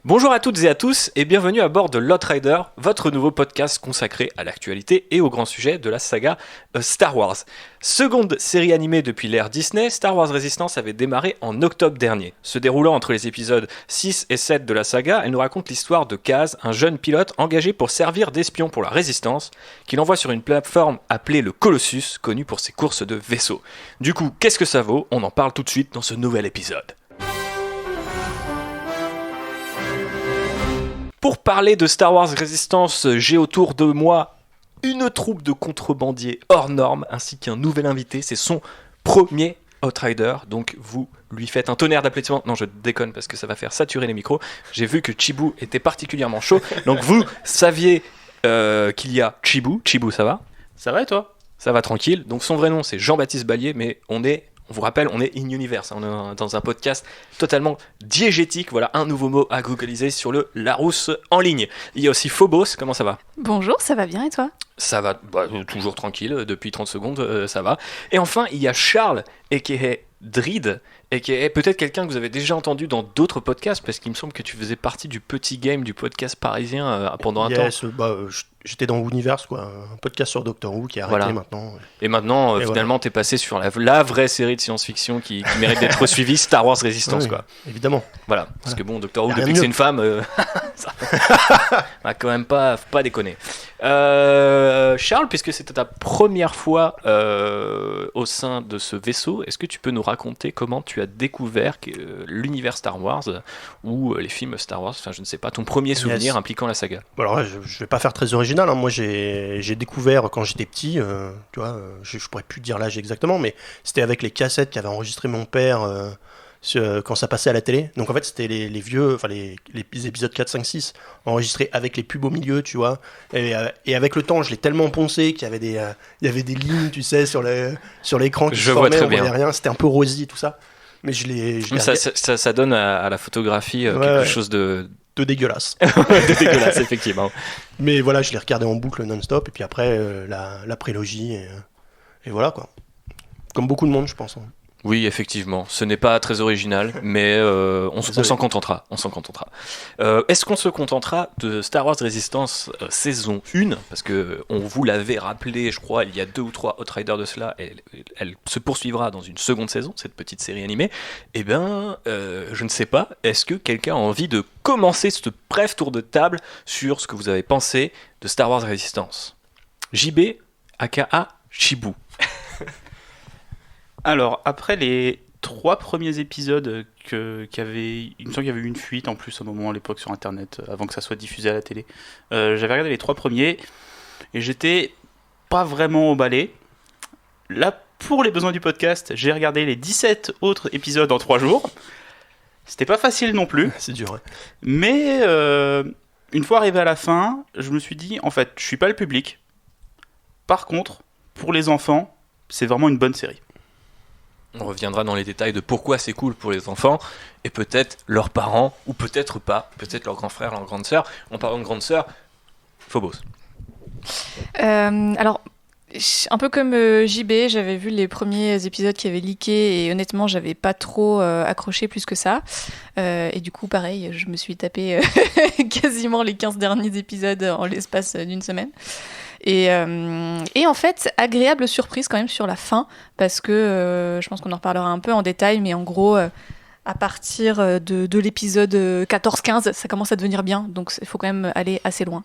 Bonjour à toutes et à tous et bienvenue à bord de Lotrider, votre nouveau podcast consacré à l'actualité et aux grands sujets de la saga Star Wars. Seconde série animée depuis l'ère Disney, Star Wars Resistance avait démarré en octobre dernier. Se déroulant entre les épisodes 6 et 7 de la saga, elle nous raconte l'histoire de Kaz, un jeune pilote engagé pour servir d'espion pour la Résistance, qu'il envoie sur une plateforme appelée le Colossus, connue pour ses courses de vaisseaux. Du coup, qu'est-ce que ça vaut ? On en parle tout de suite dans ce nouvel épisode. Pour parler de Star Wars Resistance, j'ai autour de moi une troupe de contrebandiers hors normes, ainsi qu'un nouvel invité, c'est son premier Outrider, donc vous lui faites un tonnerre d'applaudissements. Non, je déconne parce que ça va faire saturer les micros. J'ai vu que Chibou était particulièrement chaud, donc vous saviez qu'il y a Chibou. Chibou, ça va ? Ça va et toi ? Ça va tranquille. Donc son vrai nom c'est Jean-Baptiste Ballier, mais on vous rappelle, on est in universe, on est dans un podcast totalement diégétique, voilà un nouveau mot à googliser sur le Larousse en ligne. Il y a aussi Phobos, comment ça va ? Bonjour, ça va bien et toi ? Ça va, toujours tranquille, depuis 30 secondes, ça va. Et enfin, il y a Charles, a.k.a. Drid, a.k.a. peut-être quelqu'un que vous avez déjà entendu dans d'autres podcasts, parce qu'il me semble que tu faisais partie du petit game du podcast parisien pendant un temps. J'étais dans Universe, quoi, un podcast sur Doctor Who qui est arrêté maintenant. Et maintenant, finalement, voilà. T'es passé sur la vraie série de science-fiction qui mérite d'être suivie, Star Wars Resistance, oui, quoi. Évidemment. Voilà, parce que bon, Doctor Who, depuis que c'est une femme, ça va quand même pas déconner. Charles, puisque c'était ta première fois au sein de ce vaisseau, est-ce que tu peux nous raconter comment tu as découvert l'univers Star Wars ou les films Star Wars, enfin je ne sais pas, ton premier souvenir impliquant la saga ? Alors je vais pas faire très original, hein. Moi j'ai découvert quand j'étais petit, tu vois, je pourrais plus dire l'âge exactement, mais c'était avec les cassettes qu'avait enregistré mon père quand ça passait à la télé. Donc en fait c'était les vieux, enfin les épisodes 4, 5, 6 enregistrés avec les pubs au milieu, tu vois, et avec le temps je l'ai tellement poncé qu'il y avait des lignes, tu sais, sur l'écran qui se formaient, on voyait rien, c'était un peu rosy tout ça, mais ça donne à la photographie quelque chose de dégueulasse. De dégueulasse, effectivement. Mais voilà, je l'ai regardé en boucle non-stop, et puis après la prélogie, et voilà quoi. Comme beaucoup de monde, je pense. Hein. Oui, effectivement, ce n'est pas très original, mais on s'en contentera. Est-ce qu'on se contentera de Star Wars Resistance saison 1 ? Parce qu'on vous l'avait rappelé, je crois, il y a 2 ou 3 Outriders de cela, elle se poursuivra dans une seconde saison, cette petite série animée. Eh bien, je ne sais pas, est-ce que quelqu'un a envie de commencer ce bref tour de table sur ce que vous avez pensé de Star Wars Resistance ? JB, aka Chibou. Alors, après les 3 premiers épisodes il me semble qu'il y avait eu une fuite en plus à l'époque sur internet, avant que ça soit diffusé à la télé. J'avais regardé les 3 premiers et j'étais pas vraiment emballé. Là, pour les besoins du podcast, j'ai regardé les 17 autres épisodes en 3 jours. C'était pas facile non plus. C'est dur, ouais. Mais une fois arrivé à la fin, je me suis dit, en fait, je suis pas le public. Par contre, pour les enfants, c'est vraiment une bonne série. On reviendra dans les détails de pourquoi c'est cool pour les enfants et peut-être leurs parents ou peut-être pas, peut-être leurs grands frères, leurs grandes sœurs. En parlant de grandes sœurs, Phobos. Alors, un peu comme JB, j'avais vu les premiers épisodes qui avaient leaké et honnêtement, j'avais pas trop accroché plus que ça. Et du coup, pareil, je me suis tapé quasiment les 15 derniers épisodes en l'espace d'une semaine. Et en fait, agréable surprise quand même sur la fin, parce que je pense qu'on en reparlera un peu en détail, mais en gros, à partir de l'épisode 14-15, ça commence à devenir bien, donc il faut quand même aller assez loin.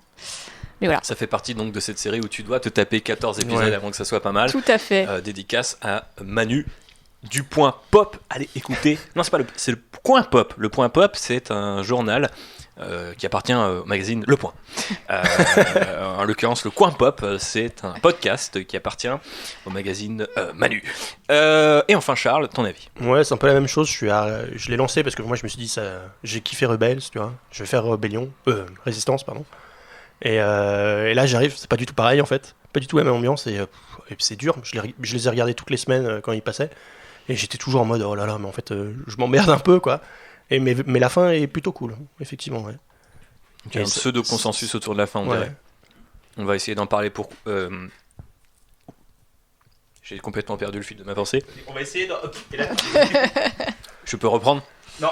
Mais voilà. Ça fait partie donc de cette série où tu dois te taper 14 épisodes avant que ça soit pas mal. Tout à fait. Dédicace à Manu du Point Pop. Allez, écoutez. Non, c'est le Point Pop. Le Point Pop, c'est un journal qui appartient au magazine Le Point. En l'occurrence, le Coin Pop, c'est un podcast qui appartient au magazine Manu. Et enfin, Charles, ton avis ? Ouais, c'est un peu la même chose. Je l'ai lancé parce que moi, je me suis dit, j'ai kiffé Rebels, tu vois. Je vais faire Résistance, pardon. Et là, j'arrive, c'est pas du tout pareil en fait. Pas du tout la même ambiance et c'est dur. Je les ai regardés toutes les semaines quand ils passaient. Et j'étais toujours en mode, oh là là, mais en fait, je m'emmerde un peu, quoi. Mais la fin est plutôt cool, effectivement, ouais. Il y a un pseudo-consensus autour de la fin, on dirait. On va essayer d'en parler pour... J'ai complètement perdu le fil de ma pensée. On va essayer de... Je peux reprendre ? Non.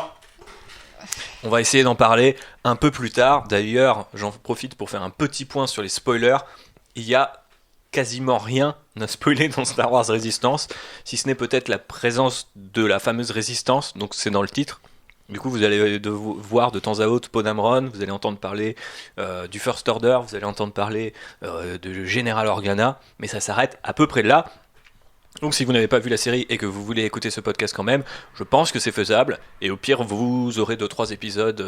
On va essayer d'en parler un peu plus tard. D'ailleurs, j'en profite pour faire un petit point sur les spoilers. Il y a quasiment rien à spoiler dans Star Wars Résistance, si ce n'est peut-être la présence de la fameuse résistance, donc c'est dans le titre. Du coup, vous allez voir de temps à autre Poe Dameron, vous allez entendre parler du First Order, vous allez entendre parler de General Organa, mais ça s'arrête à peu près là. Donc si vous n'avez pas vu la série et que vous voulez écouter ce podcast quand même, je pense que c'est faisable, et au pire vous aurez 2-3 épisodes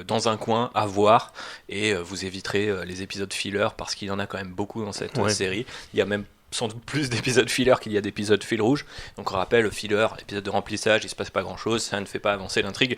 dans un coin à voir, et vous éviterez les épisodes filler, parce qu'il y en a quand même beaucoup dans cette série. Il y a même sans doute plus d'épisodes filler qu'il y a d'épisodes fil rouge. Donc on rappelle, le filler, épisode de remplissage, il se passe pas grand chose, ça ne fait pas avancer l'intrigue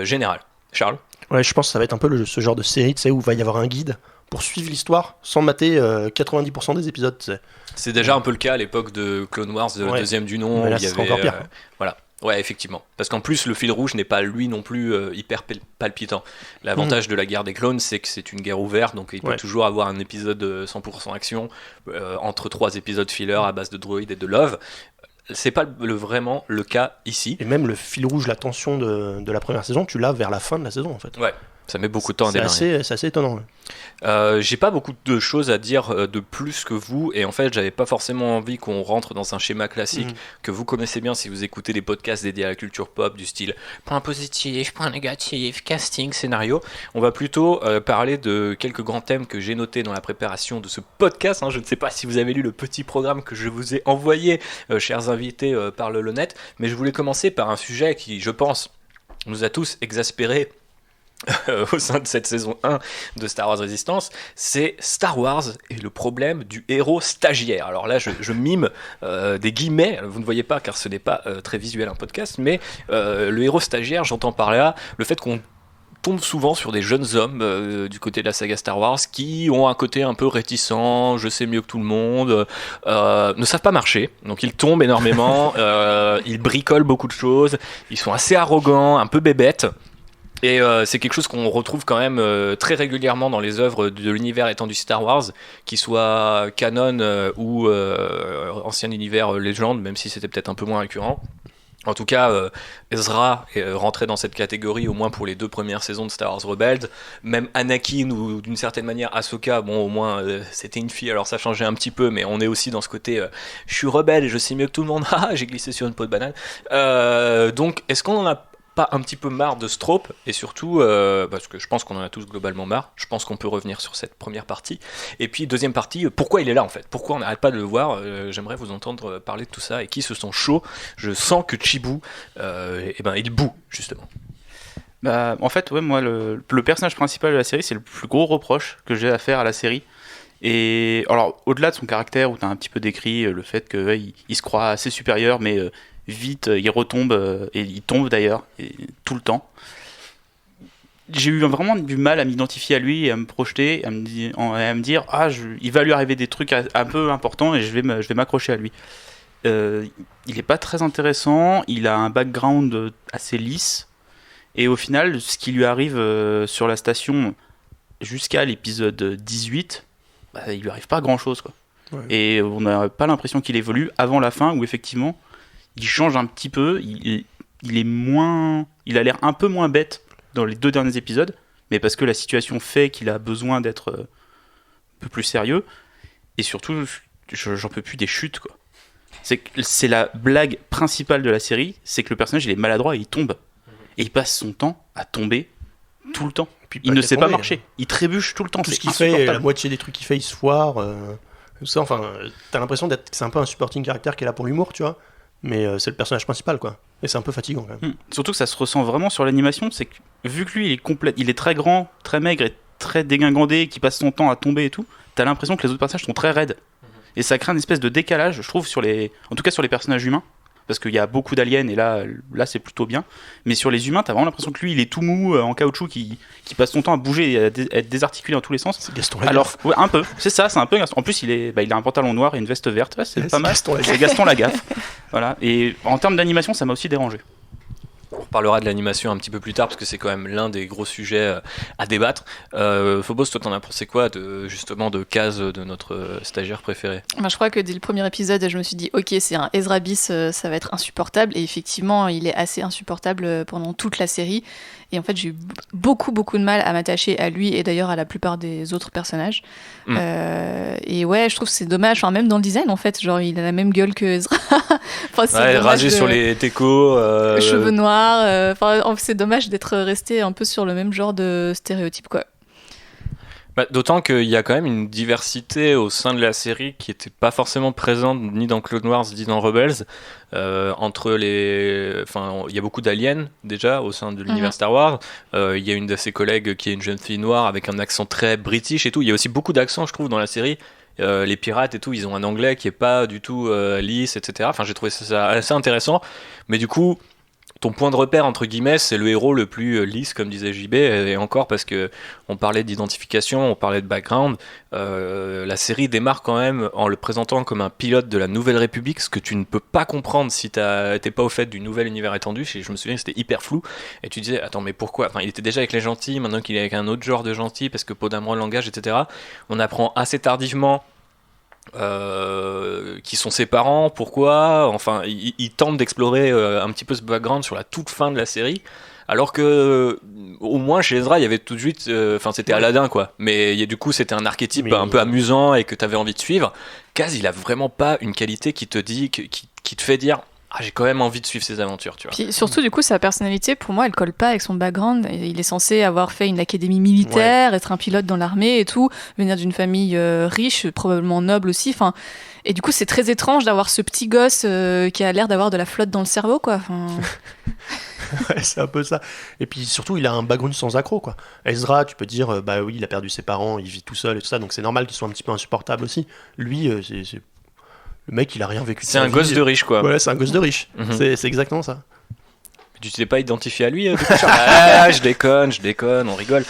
générale. Charles ? Ouais, je pense que ça va être un peu ce genre de série, tu sais, où il va y avoir un guide pour suivre l'histoire sans mater 90% des épisodes, tu sais. C'est déjà un peu le cas à l'époque de Clone Wars, de la deuxième du nom. Mais là, il y ce sera avait, encore pire. Voilà. Ouais, effectivement. Parce qu'en plus, le fil rouge n'est pas lui non plus hyper palpitant. L'avantage de la guerre des clones, c'est que c'est une guerre ouverte, donc il peut toujours avoir un épisode 100% action entre 3 épisodes filler à base de droïdes et de love. C'est pas vraiment le cas ici. Et même le fil rouge, la tension de la première saison, tu l'as vers la fin de la saison en fait. Ouais. Ça met beaucoup de temps à démarrer. C'est assez étonnant. Ouais. J'ai pas beaucoup de choses à dire de plus que vous, et en fait j'avais pas forcément envie qu'on rentre dans un schéma classique que vous connaissez bien si vous écoutez des podcasts dédiés à la culture pop du style point positif, point négatif, casting, scénario. On va plutôt parler de quelques grands thèmes que j'ai notés dans la préparation de ce podcast. Je ne sais pas si vous avez lu le petit programme que je vous ai envoyé, chers invités par le Net, mais je voulais commencer par un sujet qui, je pense, nous a tous exaspérés au sein de cette saison 1 de Star Wars Résistance, c'est Star Wars et le problème du héros stagiaire. Alors là, je mime des guillemets, vous ne voyez pas car ce n'est pas très visuel un podcast, mais le héros stagiaire, j'entends par là le fait qu'on tombe souvent sur des jeunes hommes du côté de la saga Star Wars qui ont un côté un peu réticent, je sais mieux que tout le monde, ne savent pas marcher, donc ils tombent énormément, ils bricolent beaucoup de choses, ils sont assez arrogants, un peu bébêtes. Et c'est quelque chose qu'on retrouve quand même très régulièrement dans les œuvres de l'univers étendu Star Wars, qu'ils soient canon ou ancien univers légende, même si c'était peut-être un peu moins récurrent. En tout cas, Ezra rentrait dans cette catégorie au moins pour les 2 premières saisons de Star Wars Rebels. Même Anakin ou d'une certaine manière Ahsoka, bon au moins c'était une fille, alors ça changeait un petit peu, mais on est aussi dans ce côté je suis rebelle et je sais mieux que tout le monde, j'ai glissé sur une peau de banane. Donc est-ce qu'on en a pas un petit peu marre de Strope, et surtout parce que je pense qu'on en a tous globalement marre. Je pense qu'on peut revenir sur cette première partie, et puis deuxième partie, pourquoi il est là en fait, pourquoi on n'arrête pas de le voir. J'aimerais vous entendre parler de tout ça et qui se sont chauds. Je sens que Chibu il boue justement. Bah, en fait, ouais, moi le personnage principal de la série, c'est le plus gros reproche que j'ai à faire à la série. Et alors au-delà de son caractère, où tu as un petit peu décrit le fait qu'il se croit assez supérieur, mais vite il retombe, et il tombe d'ailleurs tout le temps. J'ai eu vraiment du mal à m'identifier à lui et à me projeter, à me dire il va lui arriver des trucs un peu importants et je vais m'accrocher à lui. Il est pas très intéressant, il a un background assez lisse, et au final ce qui lui arrive sur la station jusqu'à l'épisode 18, il lui arrive pas grand chose quoi. Ouais. Et on n'a pas l'impression qu'il évolue avant la fin, où effectivement il change un petit peu, il a l'air un peu moins bête dans les 2 derniers épisodes, mais parce que la situation fait qu'il a besoin d'être un peu plus sérieux, et surtout j'en peux plus des chutes quoi. C'est la blague principale de la série, c'est que le personnage il est maladroit et il tombe, et il passe son temps à tomber tout le temps. Il ne sait pas marcher, il trébuche tout le temps. Tout ce qu'il fait, la moitié des trucs qu'il fait, il se foire. Tout ça, enfin, t'as l'impression que c'est un peu un supporting caractère qui est là pour l'humour, tu vois. Mais c'est le personnage principal, quoi. Et c'est un peu fatigant, quand même. Surtout que ça se ressent vraiment sur l'animation, c'est que vu que lui, il est très grand, très maigre et très dégingandé, qui passe son temps à tomber et tout, t'as l'impression que les autres personnages sont très raides. Et ça crée une espèce de décalage, je trouve, en tout cas sur les personnages humains, parce qu'il y a beaucoup d'aliens, et là c'est plutôt bien. Mais sur les humains, t'as vraiment l'impression que lui, il est tout mou, en caoutchouc, qui passe son temps à bouger et à être désarticulé dans tous les sens. C'est Gaston Lagaffe. Alors, ouais, un peu, c'est ça, c'est un peu Gaston. En plus, il a un pantalon noir et une veste verte, c'est pas mal. C'est Gaston Lagaffe. Voilà. Et en termes d'animation, ça m'a aussi dérangé. reparlera de l'animation un petit peu plus tard parce que c'est quand même l'un des gros sujets à débattre. Phobos, toi t'en as pensé quoi justement de Kaz, de notre stagiaire préféré? Je crois que dès le premier épisode, je me suis dit ok, c'est un Ezra bis, ça va être insupportable. Et effectivement, il est assez insupportable pendant toute la série. Et en fait, j'ai eu beaucoup de mal à m'attacher à lui et d'ailleurs à la plupart des autres personnages. Et ouais, je trouve que c'est dommage. Enfin, même dans le design, en fait, genre il a la même gueule que Ezra. Enfin, c'est rasé sur les techos, cheveux noirs. Enfin, c'est dommage d'être resté un peu sur le même genre de stéréotype, quoi. D'autant qu'il y a quand même une diversité au sein de la série qui n'était pas forcément présente ni dans Clone Wars ni dans Rebels. Il y a beaucoup d'aliens déjà au sein de l'univers Star Wars. Il y a une de ses collègues qui est une jeune fille noire avec un accent très british et tout. Il y a aussi beaucoup d'accents, je trouve, dans la série. Les pirates et tout, ils ont un anglais qui est pas du tout lisse, etc. Enfin, j'ai trouvé ça assez intéressant. Mais du coup, ton point de repère, entre guillemets, c'est le héros le plus lisse, comme disait JB, et encore parce que on parlait d'identification, on parlait de background. La série démarre quand même en le présentant comme un pilote de la Nouvelle République, ce que tu ne peux pas comprendre si t'es pas au fait du nouvel univers étendu. Je me souviens que c'était hyper flou, et tu disais, attends, mais pourquoi? Enfin, il était déjà avec les gentils, maintenant qu'il est avec un autre genre de gentils, parce que Podameron, le langage, etc. On apprend assez tardivement qui sont ses parents, pourquoi, enfin ils tentent d'explorer un petit peu ce background sur la toute fin de la série, alors que au moins chez Ezra il y avait tout de suite, c'était Aladdin quoi, mais du coup c'était un archétype un peu amusant et que t'avais envie de suivre. Kaz, il a vraiment pas une qualité qui te dit, qui te fait dire j'ai quand même envie de suivre ses aventures, tu vois. Puis surtout, du coup, sa personnalité, pour moi, elle colle pas avec son background. Il est censé avoir fait une académie militaire, être un pilote dans l'armée et tout, venir d'une famille riche, probablement noble aussi. Enfin, et du coup, c'est très étrange d'avoir ce petit gosse qui a l'air d'avoir de la flotte dans le cerveau, quoi. Enfin... Ouais, c'est un peu ça. Et puis surtout, il a un background sans accroc, quoi. Ezra, tu peux dire, bah oui, il a perdu ses parents, il vit tout seul et tout ça, donc c'est normal qu'il soit un petit peu insupportable aussi. Lui, c'est... Le mec, il a rien vécu. C'est un gosse de riche, quoi. Ouais, c'est un gosse de riche. C'est exactement ça. Tu t'es pas identifié à lui du coup, je déconne, on rigole.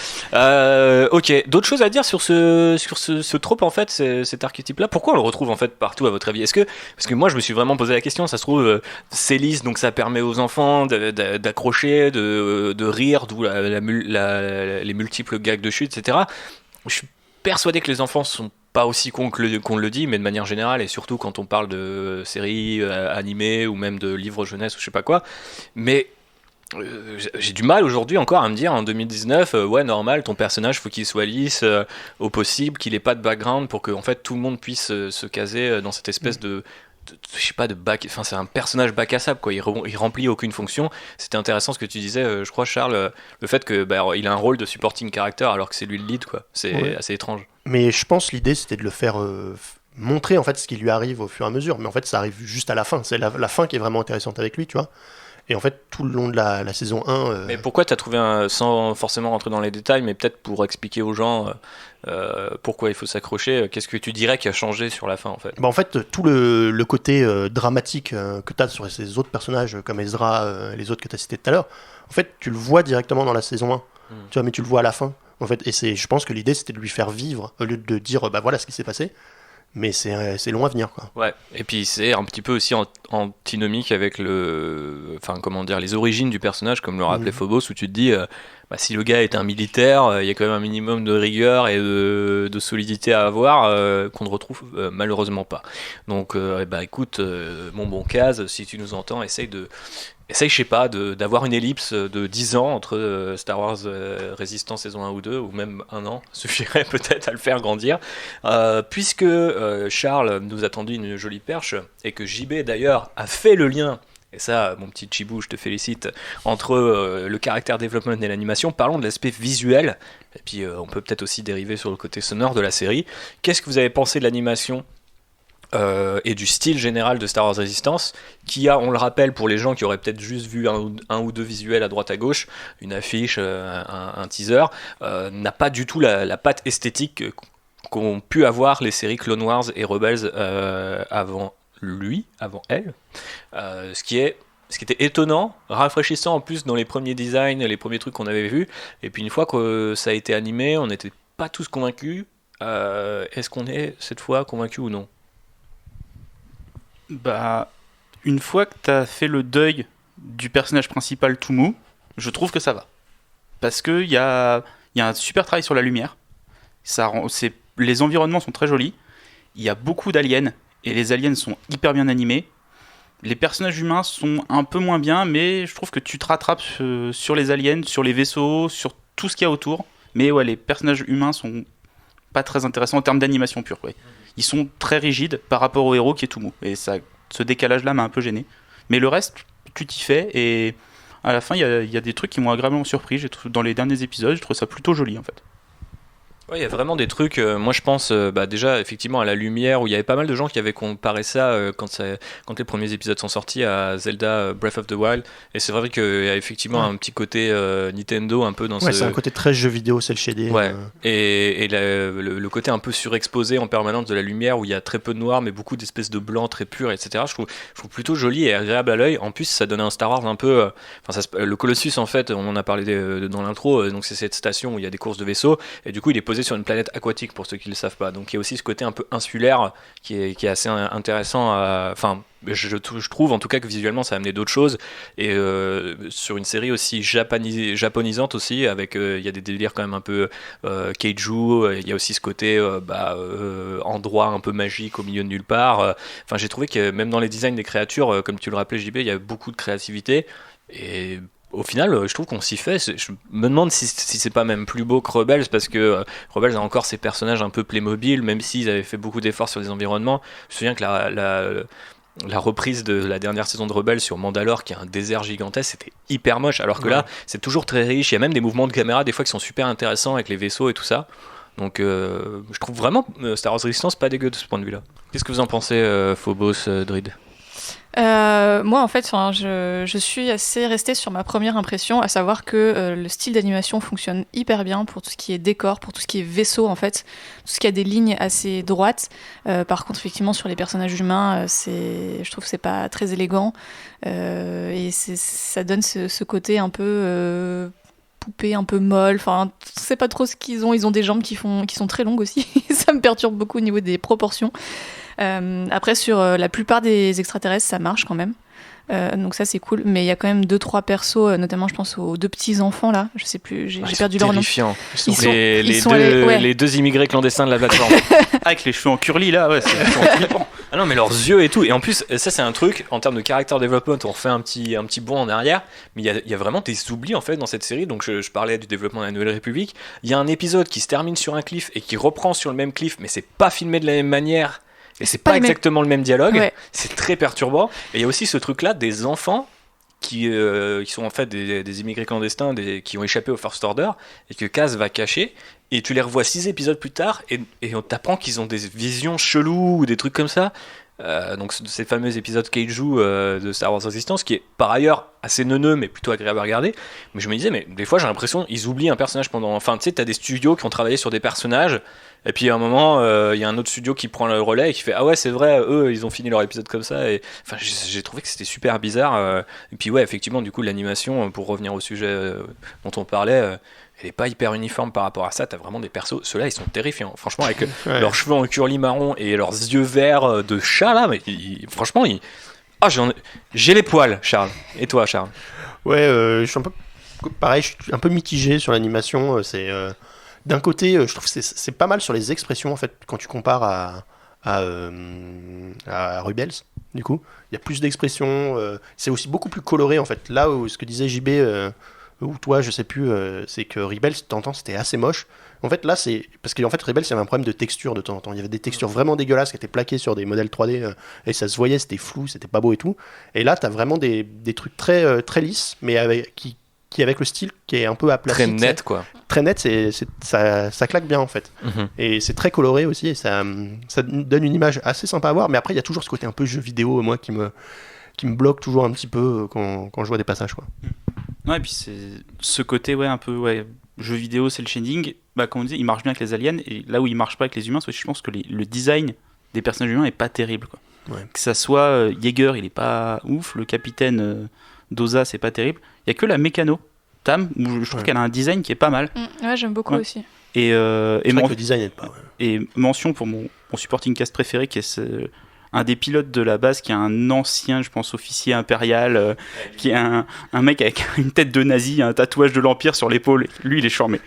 Ok, d'autres choses à dire sur ce trope en fait, cet archétype-là. Pourquoi on le retrouve en fait partout à votre avis? Parce que moi je me suis vraiment posé la question. Ça se trouve c'est lisse, donc ça permet aux enfants d'accrocher, de rire, d'où les multiples gags de chute, etc. Je suis persuadé que les enfants sont pas aussi con qu'on le dit, mais de manière générale, et surtout quand on parle de séries animées ou même de livres jeunesse ou je sais pas quoi. Mais j'ai du mal aujourd'hui encore à me dire en 2019, ouais, normal, ton personnage faut qu'il soit lisse au possible, qu'il ait pas de background pour que en fait tout le monde puisse se caser dans cette espèce de je sais pas, de bac, enfin c'est un personnage bac à sable quoi, il remplit aucune fonction. C'était intéressant ce que tu disais, je crois Charles, le fait que il a un rôle de supporting character alors que c'est lui le lead quoi, c'est assez étrange. Mais je pense l'idée c'était de le faire montrer en fait ce qui lui arrive au fur et à mesure, mais en fait ça arrive juste à la fin, c'est la fin qui est vraiment intéressante avec lui, tu vois. Et en fait, tout le long de la saison 1... Mais pourquoi tu as trouvé, sans forcément rentrer dans les détails, mais peut-être pour expliquer aux gens pourquoi il faut s'accrocher, qu'est-ce que tu dirais qui a changé sur la fin en fait? En fait, tout le côté dramatique que tu as sur ces autres personnages, comme Ezra, les autres que tu as cités tout à l'heure, en fait, tu le vois directement dans la saison 1. Tu vois, mais tu le vois à la fin. En fait, et je pense que l'idée, c'était de lui faire vivre, au lieu de dire, voilà ce qui s'est passé. Mais c'est long à venir quoi. Ouais, et puis c'est un petit peu aussi antinomique avec les origines du personnage, comme le rappelait Phobos, où tu te dis si le gars est un militaire, il y a quand même un minimum de rigueur et de solidité à avoir qu'on ne retrouve malheureusement pas. Donc écoute, mon bon Kaz, si tu nous entends, essaye, je sais pas, d'avoir une ellipse de 10 ans entre Star Wars Résistance saison 1 ou 2, ou même un an, suffirait peut-être à le faire grandir. Puisque Charles nous a tendu une jolie perche, et que JB d'ailleurs a fait le lien, et ça, mon petit Chibou, je te félicite, entre le character development et l'animation, parlons de l'aspect visuel, et puis on peut peut-être aussi dériver sur le côté sonore de la série. Qu'est-ce que vous avez pensé de l'animation et du style général de Star Wars Resistance, qui a, on le rappelle pour les gens qui auraient peut-être juste vu un ou deux visuels à droite à gauche, une affiche, un teaser, n'a pas du tout la patte esthétique qu'ont pu avoir les séries Clone Wars et Rebels avant elle, ce qui était étonnant, rafraîchissant en plus dans les premiers designs, les premiers trucs qu'on avait vus, et puis une fois que ça a été animé, on n'était pas tous convaincus. Est-ce qu'on est cette fois convaincus ou non? Une fois que tu as fait le deuil du personnage principal tout mou, je trouve que ça va. Parce qu'il y a un super travail sur la lumière. Les environnements sont très jolis. Il y a beaucoup d'aliens, et les aliens sont hyper bien animés. Les personnages humains sont un peu moins bien, mais je trouve que tu te rattrapes sur les aliens, sur les vaisseaux, sur tout ce qu'il y a autour. Mais ouais, les personnages humains sont pas très intéressants en termes d'animation pure. Ouais. Ils sont très rigides par rapport au héros qui est tout mou. Et ce décalage-là m'a un peu gêné. Mais le reste, tu t'y fais. Et à la fin, il y a des trucs qui m'ont agréablement surpris. Dans les derniers épisodes, je trouve ça plutôt joli en fait. Ouais, il y a vraiment des trucs, moi je pense déjà effectivement à la lumière, où il y avait pas mal de gens qui avaient comparé ça quand les premiers épisodes sont sortis à Zelda Breath of the Wild, et c'est vrai qu'il y a effectivement un petit côté Nintendo un peu dans c'est un côté très jeu vidéo, cel shaded. Ouais, et le côté un peu surexposé en permanence de la lumière, où il y a très peu de noir mais beaucoup d'espèces de blanc très purs, etc. Je trouve plutôt joli et agréable à l'œil. En plus ça donnait un Star Wars un peu, le Colossus en fait, on en a parlé dans l'intro, donc c'est cette station où il y a des courses de vaisseaux, et du coup il est posé sur une planète aquatique pour ceux qui ne le savent pas, donc il y a aussi ce côté un peu insulaire qui est assez intéressant je trouve en tout cas que visuellement ça a amené d'autres choses, et sur une série aussi japonisante aussi, avec il y a des délires quand même un peu kaiju, il y a aussi ce côté endroit un peu magique au milieu de nulle part, j'ai trouvé que même dans les designs des créatures, comme tu le rappelais JB, il y a beaucoup de créativité, et au final, je trouve qu'on s'y fait. Je me demande si c'est pas même plus beau que Rebels, parce que Rebels a encore ces personnages un peu Playmobil, même s'ils avaient fait beaucoup d'efforts sur les environnements. Je me souviens que la reprise de la dernière saison de Rebels sur Mandalore, qui est un désert gigantesque, c'était hyper moche, alors que là, c'est toujours très riche. Il y a même des mouvements de caméra, des fois, qui sont super intéressants avec les vaisseaux et tout ça. Donc, je trouve vraiment Star Wars Resistance pas dégueu de ce point de vue-là. Qu'est-ce que vous en pensez, Phobos, Drid ? Moi en fait je suis assez restée sur ma première impression, à savoir que le style d'animation fonctionne hyper bien pour tout ce qui est décor, pour tout ce qui est vaisseau en fait, tout ce qui a des lignes assez droites. Par contre effectivement sur les personnages humains je trouve que c'est pas très élégant, et ça donne ce côté un peu poupée un peu molle, on sait pas trop ce qu'ils ont. Ils ont des jambes qui sont très longues aussi. Ça me perturbe beaucoup au niveau des proportions. Après sur la plupart des extraterrestres ça marche quand même, donc ça c'est cool, mais il y a quand même 2-3 persos, notamment je pense aux 2 petits enfants là, je sais plus, j'ai perdu leur nom. Les deux immigrés clandestins de la plateforme avec les cheveux en curly là, ouais, c'est flippant. Ah non, mais leurs yeux et tout, et en plus ça c'est un truc en termes de character development, on refait un petit bond en arrière, mais il y a vraiment des oublis en fait dans cette série. Donc je parlais du développement de la Nouvelle République, il y a un épisode qui se termine sur un cliff et qui reprend sur le même cliff, mais c'est pas filmé de la même manière. Et c'est pas exactement le même dialogue, ouais. C'est très perturbant. Et il y a aussi ce truc-là des enfants qui sont en fait des immigrés clandestins qui ont échappé au First Order et que Kaz va cacher. Et tu les revois 6 épisodes plus tard et on t'apprend qu'ils ont des visions cheloues ou des trucs comme ça. Donc ces fameux épisodes Kaiju de Star Wars Resistance, qui est par ailleurs assez neuneux mais plutôt agréable à regarder. Mais je me disais, mais des fois j'ai l'impression qu'ils oublient un personnage pendant... Enfin tu sais, t'as des studios qui ont travaillé sur des personnages, et puis à un moment il y a un autre studio qui prend le relais et qui fait ah ouais c'est vrai, eux ils ont fini leur épisode comme ça. Et enfin j'ai trouvé que c'était super bizarre. Et puis ouais, effectivement, du coup l'animation, pour revenir au sujet dont on parlait, elle est pas hyper uniforme par rapport à ça. T'as vraiment des persos, ceux-là ils sont terrifiants franchement, avec leurs cheveux en curly marron et leurs yeux verts de chat là, mais franchement j'ai les poils. Charles, et toi Charles? Ouais, je suis un peu pareil, je suis un peu mitigé sur l'animation. D'un côté, je trouve que c'est pas mal sur les expressions en fait, quand tu compares à Rebels. Du coup, il y a plus d'expressions, c'est aussi beaucoup plus coloré en fait. Là où ce que disait JB ou toi, je sais plus, c'est que Rebels, de temps en temps, c'était assez moche. En fait, là, c'est parce qu'en fait, Rebels, il y avait un problème de texture de temps en temps. Il y avait des textures vraiment dégueulasses qui étaient plaquées sur des modèles 3D, et ça se voyait, c'était flou, c'était pas beau et tout. Et là, t'as vraiment des trucs très, très lisses, mais qui avec le style qui est un peu aplati. Très net, quoi. Très net, ça claque bien, en fait. Mm-hmm. Et c'est très coloré aussi, et ça donne une image assez sympa à voir. Mais après, il y a toujours ce côté un peu jeu vidéo, moi, qui me bloque toujours un petit peu quand je vois des passages, quoi. Ouais, et puis c'est ce côté un peu jeu vidéo, cel shading, comme on dit, il marche bien avec les aliens, et là où il marche pas avec les humains, c'est que je pense que le design des personnages humains est pas terrible, quoi. Ouais. Que ça soit Yeager, il est pas ouf, le capitaine Doza, c'est pas terrible. Il y a que la mécano Tam, où je trouve qu'elle a un design qui est pas mal. Ouais, j'aime beaucoup aussi. Et le design est pas. Ouais. Et mention pour mon supporting cast préféré, qui est un des pilotes de la base qui est un ancien, je pense, officier impérial, qui est un mec avec une tête de nazi, un tatouage de l'Empire sur l'épaule. Lui, il est charmé.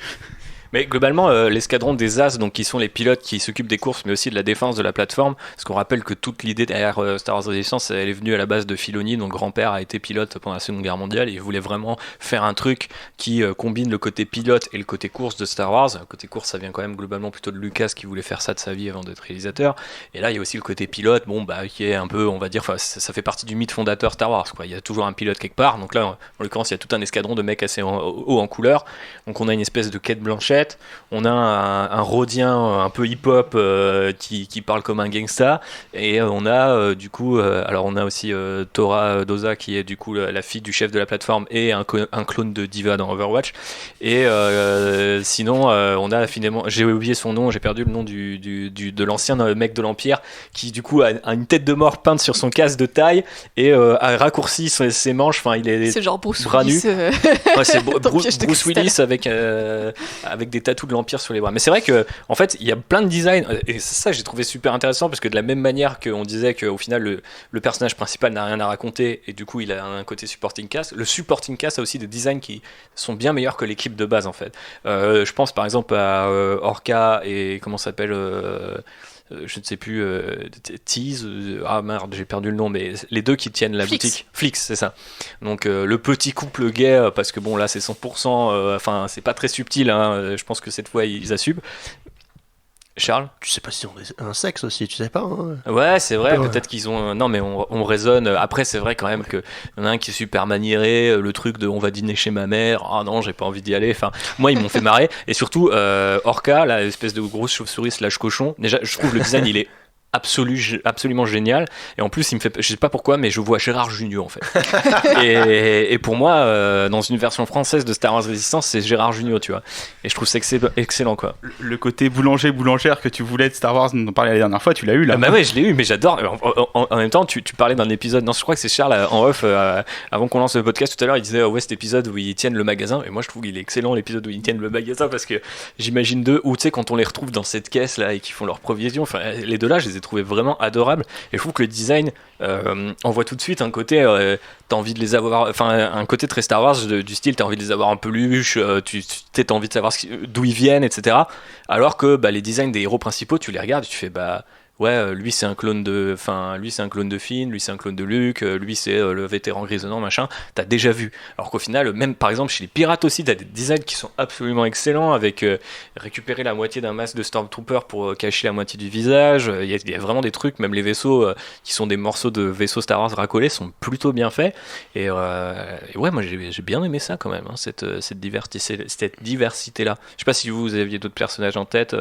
Mais globalement, l'escadron des As, donc qui sont les pilotes qui s'occupent des courses, mais aussi de la défense de la plateforme, parce qu'on rappelle que toute l'idée derrière Star Wars Resistance, elle est venue à la base de Filoni, dont grand-père a été pilote pendant la Seconde Guerre mondiale, et il voulait vraiment faire un truc qui combine le côté pilote et le côté course de Star Wars. Le côté course, ça vient quand même globalement plutôt de Lucas, qui voulait faire ça de sa vie avant d'être réalisateur. Et là, il y a aussi le côté pilote, qui est un peu, on va dire, ça fait partie du mythe fondateur Star Wars, quoi. Il y a toujours un pilote quelque part. Donc là, en l'occurrence, il y a tout un escadron de mecs assez haut en couleur. Donc on a une espèce de Kate Blanchett, on a un rhodien un peu hip-hop qui parle comme un gangsta, et on a alors on a aussi Tora Doza, qui est du coup la fille du chef de la plateforme et un clone de Diva dans Overwatch. Et sinon on a finalement, j'ai oublié son nom, j'ai perdu le nom de l'ancien mec de l'Empire, qui du coup a une tête de mort peinte sur son casque de taille et a raccourci ses manches, enfin il est c'est genre Bruce bras Willis, nus. Ouais, c'est Bruce Willis avec des tatous de l'Empire sur les bras. Mais c'est vrai que en fait il y a plein de designs, et c'est ça que j'ai trouvé super intéressant, parce que de la même manière qu'on disait qu'au final le personnage principal n'a rien à raconter et du coup il a un côté supporting cast, le supporting cast a aussi des designs qui sont bien meilleurs que l'équipe de base en fait. Je pense par exemple à Orca et comment ça s'appelle je ne sais plus, Tease, ah merde, j'ai perdu le nom, mais les deux qui tiennent la boutique. Flix, c'est ça. Donc le petit couple gay, parce que bon là c'est 100%, enfin c'est pas très subtil, hein, je pense que cette fois ils assument. Charles ? Tu sais pas s'ils ont un sexe aussi, tu sais pas. Hein. Ouais, c'est vrai, peut-être qu'ils ont. Non, mais on raisonne. Après, c'est vrai quand même qu'il y en a un qui est super maniéré, le truc de on va dîner chez ma mère. Ah non, j'ai pas envie d'y aller. Enfin, moi, ils m'ont fait marrer. Et surtout, Orca, la espèce de grosse chauve-souris / cochon. Déjà, je trouve le design, il est absolument génial, et en plus il me fait, je sais pas pourquoi, mais je vois Gérard Jugnot en fait. et pour moi dans une version française de Star Wars Resistance, c'est Gérard Jugnot, tu vois, et je trouve ça excellent quoi. Le côté boulangère que tu voulais de Star Wars, dont on parlait la dernière fois, tu l'as eu là. Bah ouais, je l'ai eu, mais j'adore. En même temps, tu parlais d'un épisode, non, je crois que c'est Charles en off avant qu'on lance le podcast tout à l'heure, il disait ouais, cet épisode où ils tiennent le magasin, et moi je trouve qu'il est excellent, l'épisode où ils tiennent le magasin, parce que j'imagine où tu sais, quand on les retrouve dans cette caisse là et qu'ils font leur provision, enfin les deux là, je les ai trouvés vraiment adorables, et je trouve que le design on voit tout de suite un côté t'as envie de les avoir, enfin un côté très Star Wars du style, t'as envie de les avoir en peluche, t'as envie de savoir d'où ils viennent, etc. Alors que les designs des héros principaux, tu les regardes et tu fais ouais, lui c'est un clone de Finn, lui c'est un clone de Luke, lui c'est le vétéran grisonnant, machin, t'as déjà vu. Alors qu'au final, même par exemple chez les pirates aussi, t'as des designs qui sont absolument excellents, avec récupérer la moitié d'un masque de Stormtrooper pour cacher la moitié du visage. Il y a vraiment des trucs, même les vaisseaux qui sont des morceaux de vaisseaux Star Wars racolés sont plutôt bien faits. Et ouais, moi j'ai bien aimé ça quand même, hein, cette diversité-là. Je sais pas si vous aviez d'autres personnages en tête.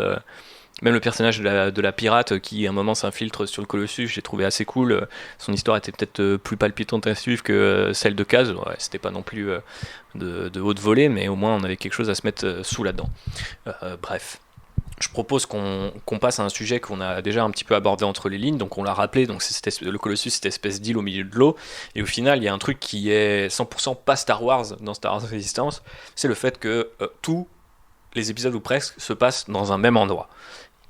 Même le personnage de la pirate qui à un moment s'infiltre sur le Colossus, j'ai trouvé assez cool. Son histoire était peut-être plus palpitante à suivre que celle de Kaz. Ouais, c'était pas non plus de haute volée, mais au moins on avait quelque chose à se mettre sous là-dedans. Bref. Je propose qu'on passe à un sujet qu'on a déjà un petit peu abordé entre les lignes. Donc on l'a rappelé, donc le Colossus, cette espèce d'île au milieu de l'eau. Et au final, il y a un truc qui est 100% pas Star Wars dans Star Wars Resistance. C'est le fait que tous les épisodes ou presque se passent dans un même endroit.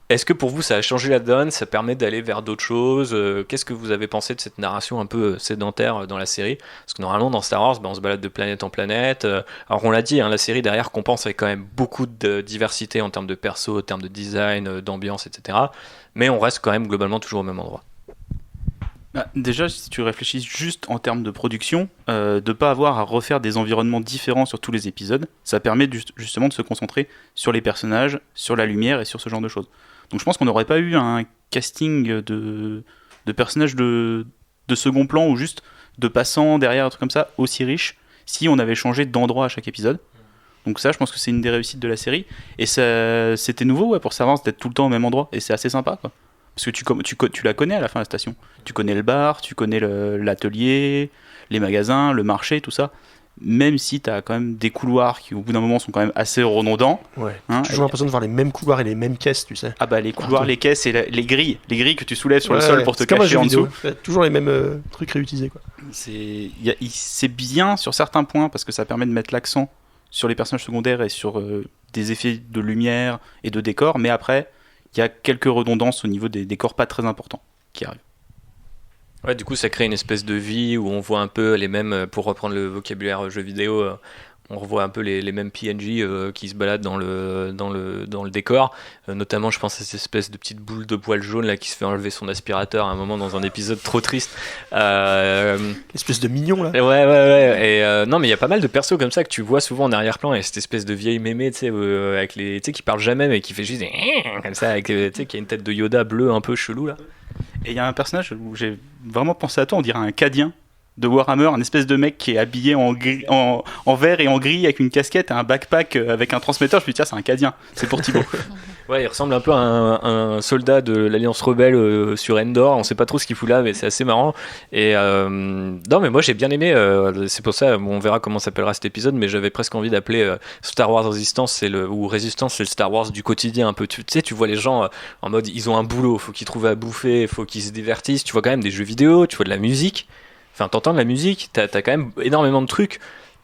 Est-ce que pour vous ça a changé la donne, ça permet d'aller vers d'autres choses? Qu'est-ce que vous avez pensé de cette narration un peu sédentaire dans la série? Parce que normalement dans Star Wars, on se balade de planète en planète. Alors on l'a dit, hein, la série derrière compense avec quand même beaucoup de diversité en termes de perso, en termes de design, d'ambiance, etc. Mais on reste quand même globalement toujours au même endroit. Déjà, si tu réfléchis juste en termes de production, de ne pas avoir à refaire des environnements différents sur tous les épisodes, ça permet justement de se concentrer sur les personnages, sur la lumière et sur ce genre de choses. Donc je pense qu'on n'aurait pas eu un casting de personnages de second plan ou juste de passants derrière, un truc comme ça, aussi riche, si on avait changé d'endroit à chaque épisode. Donc ça, je pense que c'est une des réussites de la série. Et ça, c'était nouveau pour Star Wars d'être tout le temps au même endroit. Et c'est assez sympa, quoi. Parce que tu la connais à la fin, la station. Tu connais le bar, tu connais l'atelier, les magasins, le marché, tout ça. Même si tu as quand même des couloirs qui, au bout d'un moment, sont quand même assez redondants. Ouais. J'ai toujours l'impression de voir les mêmes couloirs et les mêmes caisses, tu sais. Ah bah les couloirs, les caisses et les grilles que tu soulèves sur le sol pour te cacher en dessous. Toujours les mêmes trucs réutilisés, quoi. C'est bien sur certains points parce que ça permet de mettre l'accent sur les personnages secondaires et sur des effets de lumière et de décor, mais après il y a quelques redondances au niveau des décors pas très importants qui arrivent. Ouais, du coup, ça crée une espèce de vie où on voit un peu les mêmes, pour reprendre le vocabulaire jeu vidéo, on revoit un peu les mêmes PNJ qui se baladent dans le décor. Notamment, je pense à cette espèce de petite boule de poil jaune là, qui se fait enlever son aspirateur à un moment dans un épisode trop triste. Espèce de mignon là. Ouais. Et non, mais il y a pas mal de persos comme ça que tu vois souvent en arrière-plan. Et cette espèce de vieille mémé, tu sais, avec les, tu sais, qui parle jamais mais qui fait juste comme ça, avec, tu sais, qui a une tête de Yoda bleue un peu chelou là. Et il y a un personnage où j'ai vraiment pensé à toi, on dirait un Cadien de Warhammer, un espèce de mec qui est habillé en vert et en gris avec une casquette et un backpack avec un transmetteur. Je me dis tiens, c'est un Cadien, c'est pour Thibaut. Ouais, il ressemble un peu à un soldat de l'Alliance Rebelle sur Endor. On sait pas trop ce qu'il fout là, mais c'est assez marrant. Et non, mais moi j'ai bien aimé. C'est pour ça, on verra comment s'appellera cet épisode, mais j'avais presque envie d'appeler Star Wars Resistance, ou Résistance, c'est le Star Wars du quotidien un peu. Tu sais, tu vois les gens en mode ils ont un boulot, faut qu'ils trouvent à bouffer, faut qu'ils se divertissent. Tu vois quand même des jeux vidéo, tu vois de la musique. Enfin, t'entends de la musique, t'as quand même énormément de trucs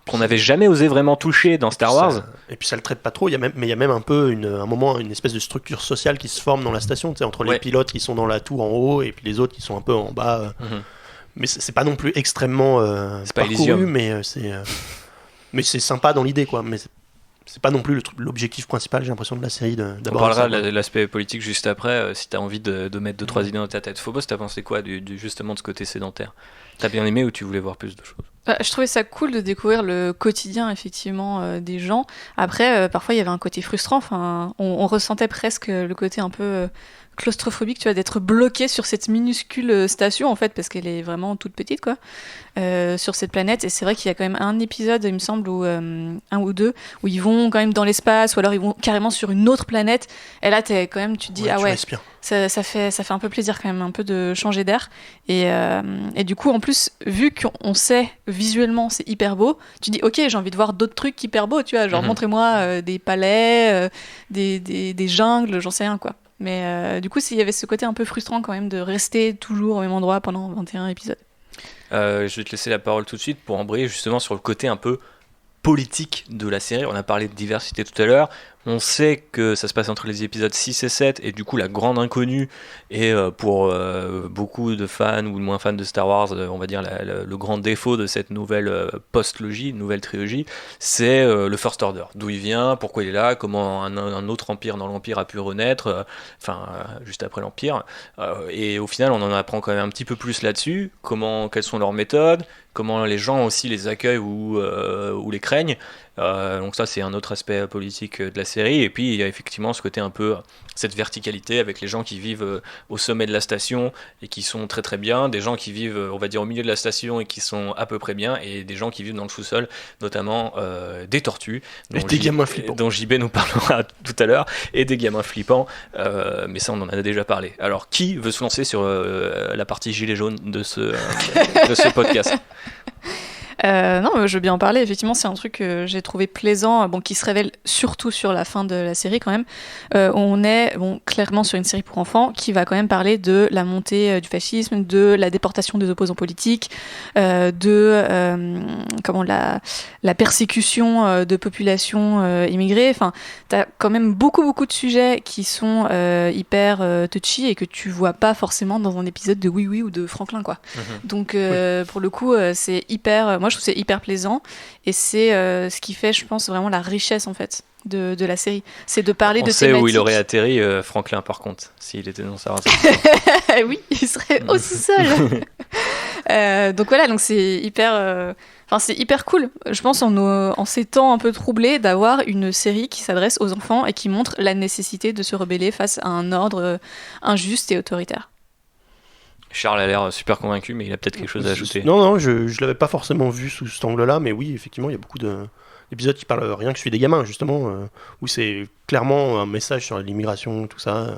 qu'on n'avait jamais osé vraiment toucher dans Star Wars. Et puis ça le traite pas trop, mais il y a même un peu un moment, une espèce de structure sociale qui se forme dans la station, tu sais, entre les pilotes qui sont dans la tour en haut et puis les autres qui sont un peu en bas. Mais c'est pas non plus extrêmement c'est pas parcouru, mais c'est sympa dans l'idée, quoi. Mais c'est pas non plus l'objectif principal, j'ai l'impression, de la série. On parlera de l'aspect politique juste après, si t'as envie de mettre 2-3 idées dans ta tête. Phobos, t'as pensé quoi justement de ce côté sédentaire? T'as bien aimé ou tu voulais voir plus de choses? Je trouvais ça cool de découvrir le quotidien effectivement des gens. Après, parfois il y avait un côté frustrant. Enfin, on ressentait presque le côté un peu claustrophobique, tu vois, d'être bloqué sur cette minuscule station en fait, parce qu'elle est vraiment toute petite quoi, sur cette planète. Et c'est vrai qu'il y a quand même un épisode, il me semble, où un ou deux, où ils vont quand même dans l'espace, ou alors ils vont carrément sur une autre planète. Et là, tu te dis ah ouais. Ça fait un peu plaisir quand même, un peu de changer d'air. Et du coup, en plus, vu qu'on sait visuellement c'est hyper beau, tu dis ok, j'ai envie de voir d'autres trucs hyper beaux, tu vois, genre montrez-moi des palais, des jungles, j'en sais rien quoi. Mais du coup, il y avait ce côté un peu frustrant quand même de rester toujours au même endroit pendant 21 épisodes. Je vais te laisser la parole tout de suite pour embrayer justement sur le côté un peu politique de la série. On a parlé de diversité tout à l'heure. On sait que ça se passe entre les épisodes 6 et 7, et du coup la grande inconnue, et pour beaucoup de fans ou de moins fans de Star Wars, on va dire le grand défaut de cette nouvelle post-logie, nouvelle trilogie, c'est le First Order. D'où il vient, pourquoi il est là, comment un autre empire dans l'Empire a pu renaître, juste après l'Empire. Et au final, on en apprend quand même un petit peu plus là-dessus, quelles sont leurs méthodes, comment les gens aussi les accueillent ou les craignent. Donc ça c'est un autre aspect politique de la série. Et puis il y a effectivement ce côté un peu, cette verticalité avec les gens qui vivent au sommet de la station et qui sont très très bien, des gens qui vivent on va dire au milieu de la station et qui sont à peu près bien, et des gens qui vivent dans le sous-sol, notamment des tortues gamins flippants dont JB nous parlera tout à l'heure, et des gamins flippants, mais ça on en a déjà parlé. Alors qui veut se lancer sur la partie gilet jaune de ce podcast? Non, je veux bien en parler. Effectivement, c'est un truc que j'ai trouvé plaisant, qui se révèle surtout sur la fin de la série quand même. On est clairement sur une série pour enfants qui va quand même parler de la montée du fascisme, de la déportation des opposants politiques, la persécution de populations immigrées. Enfin, t'as quand même beaucoup de sujets qui sont hyper touchy et que tu vois pas forcément dans un épisode de Oui Oui ou de Franklin, quoi. Donc, pour le coup, c'est hyper... moi, je trouve que c'est hyper plaisant, et c'est ce qui fait, je pense, vraiment la richesse en fait de la série. C'est de parler de thématiques. On sait où il aurait atterri, Franklin, par contre, s'il était dans sa race. Oui, il serait aussi seul. Donc voilà, donc c'est hyper... c'est hyper cool, je pense, en ces temps un peu troublés, d'avoir une série qui s'adresse aux enfants et qui montre la nécessité de se rebeller face à un ordre injuste et autoritaire. Charles a l'air super convaincu, mais il a peut-être quelque chose à ajouter. Non, je l'avais pas forcément vu sous cet angle-là, mais oui, effectivement, il y a beaucoup d'épisodes qui parlent rien que celui des gamins, justement, où c'est clairement un message sur l'immigration, tout ça.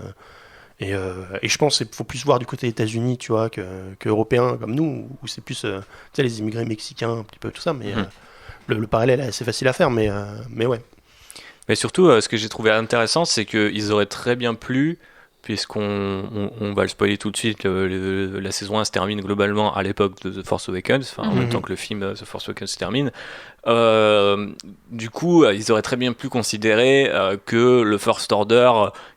Et je pense qu'il faut plus voir du côté États-Unis, tu vois, que européens comme nous, où c'est plus les immigrés mexicains, un petit peu tout ça, mais le parallèle est assez facile à faire, mais ouais. Mais surtout, ce que j'ai trouvé intéressant, c'est qu'ils auraient très bien pu, puisqu'on va le spoiler tout de suite, la saison 1 se termine globalement à l'époque de The Force Awakens, en même temps que le film The Force Awakens se termine. du coup, ils auraient très bien pu considérer que le First Order,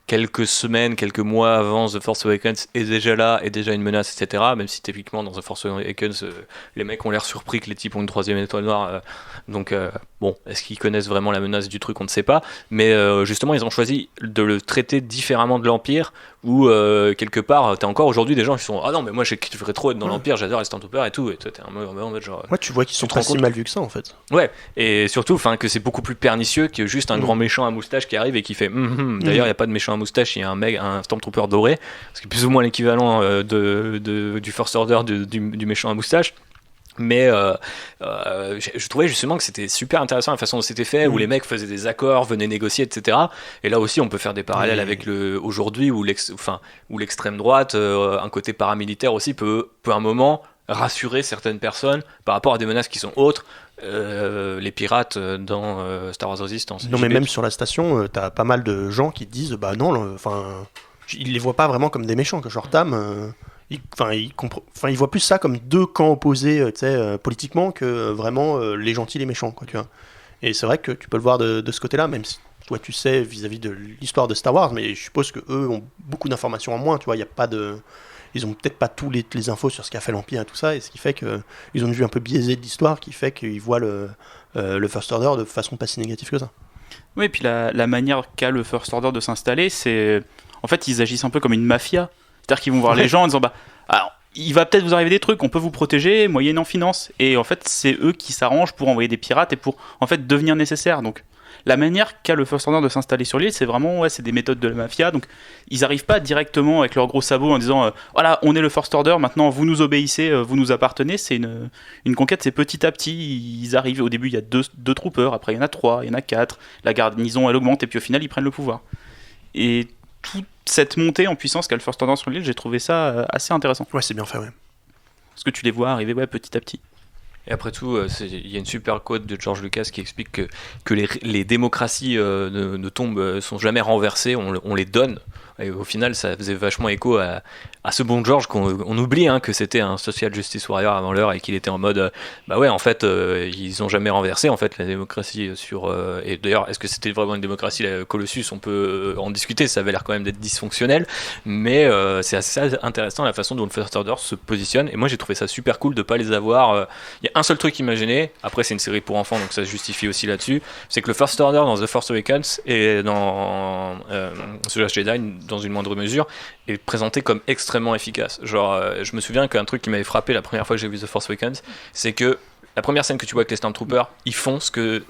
quelques semaines, quelques mois avant The Force Awakens, est déjà là, est déjà une menace, etc. Même si typiquement dans The Force Awakens, les mecs ont l'air surpris que les types ont une troisième étoile noire. Donc bon, est-ce qu'ils connaissent vraiment la menace du truc, on ne sait pas. Mais justement, ils ont choisi de le traiter différemment de l'Empire, où quelque part, t'as encore aujourd'hui des gens qui sont ah non mais moi je voudrais trop être dans l'Empire, j'adore les Stormtroopers et tout. Et toi t'es en mode genre. Ouais, tu vois qu'ils sont pas si mal vus que ça en fait. Ouais, et surtout, que c'est beaucoup plus pernicieux que juste un grand méchant à moustache qui arrive et qui fait. D'ailleurs, il n'y a pas de méchant à moustache, il y a un Stormtrooper doré, ce qui est plus ou moins l'équivalent du First Order du méchant à moustache. Mais je trouvais justement que c'était super intéressant la façon dont c'était fait, où les mecs faisaient des accords, venaient négocier, etc. Et là aussi, on peut faire des parallèles avec aujourd'hui, où l'extrême droite, un côté paramilitaire aussi, peut à un moment rassurer certaines personnes par rapport à des menaces qui sont autres. Les pirates dans Star Wars Resistance. Non, mais même sur la station, t'as pas mal de gens qui te disent bah non, ils les voient pas vraiment comme des méchants, que genre Tam. Ils voient plus ça comme deux camps opposés, politiquement, que vraiment les gentils et les méchants, quoi, tu vois. Et c'est vrai que tu peux le voir de ce côté-là, même si toi tu sais vis-à-vis de l'histoire de Star Wars, mais je suppose que eux ont beaucoup d'informations en moins, tu vois. Il y a pas de Ils ont peut-être pas tous les infos sur ce qu'a fait l'Empire et tout ça, et ce qui fait qu'ils ont une vue un peu biaisée de l'histoire, qui fait qu'ils voient le First Order de façon pas si négative que ça. Oui, et puis la manière qu'a le First Order de s'installer, c'est... En fait, ils agissent un peu comme une mafia. C'est-à-dire qu'ils vont voir les gens en disant alors, il va peut-être vous arriver des trucs, on peut vous protéger moyennant finance. Et en fait, c'est eux qui s'arrangent pour envoyer des pirates et pour en fait devenir nécessaires. Donc, la manière qu'a le First Order de s'installer sur l'île, c'est vraiment c'est des méthodes de la mafia. Donc, ils n'arrivent pas directement avec leurs gros sabots en disant voilà, on est le First Order, maintenant vous nous obéissez, vous nous appartenez. C'est une conquête, c'est petit à petit. Ils arrivent, au début, il y a deux troopers, après il y en a 3, il y en a 4. La garnison, elle augmente, et puis au final, ils prennent le pouvoir. Et toute cette montée en puissance qu'a le First Order sur l'île, j'ai trouvé ça assez intéressant. Ouais, c'est bien fait, ouais. Parce que tu les vois arriver petit à petit. Et après tout, il y a une super quote de George Lucas qui explique que les démocraties ne tombent, sont jamais renversées, on les donne. Et au final, ça faisait vachement écho à ce bon George qu'on oublie que c'était un social justice warrior avant l'heure et qu'il était en mode bah ouais, en fait, ils ont jamais renversé en fait la démocratie et d'ailleurs, est-ce que c'était vraiment une démocratie, la Colossus? On peut en discuter, ça avait l'air quand même d'être dysfonctionnel, mais c'est assez intéressant la façon dont le First Order se positionne. Et moi, j'ai trouvé ça super cool de pas les avoir. Il y a un seul truc imaginé, après c'est une série pour enfants donc ça se justifie aussi là-dessus, c'est que le First Order dans The Force Awakens et dans The Last Jedi dans une moindre mesure est présenté comme extrêmement efficace. Genre je me souviens qu'un truc qui m'avait frappé la première fois que j'ai vu The Force Awakens, c'est que la première scène que tu vois avec les Stormtroopers, ils font ce que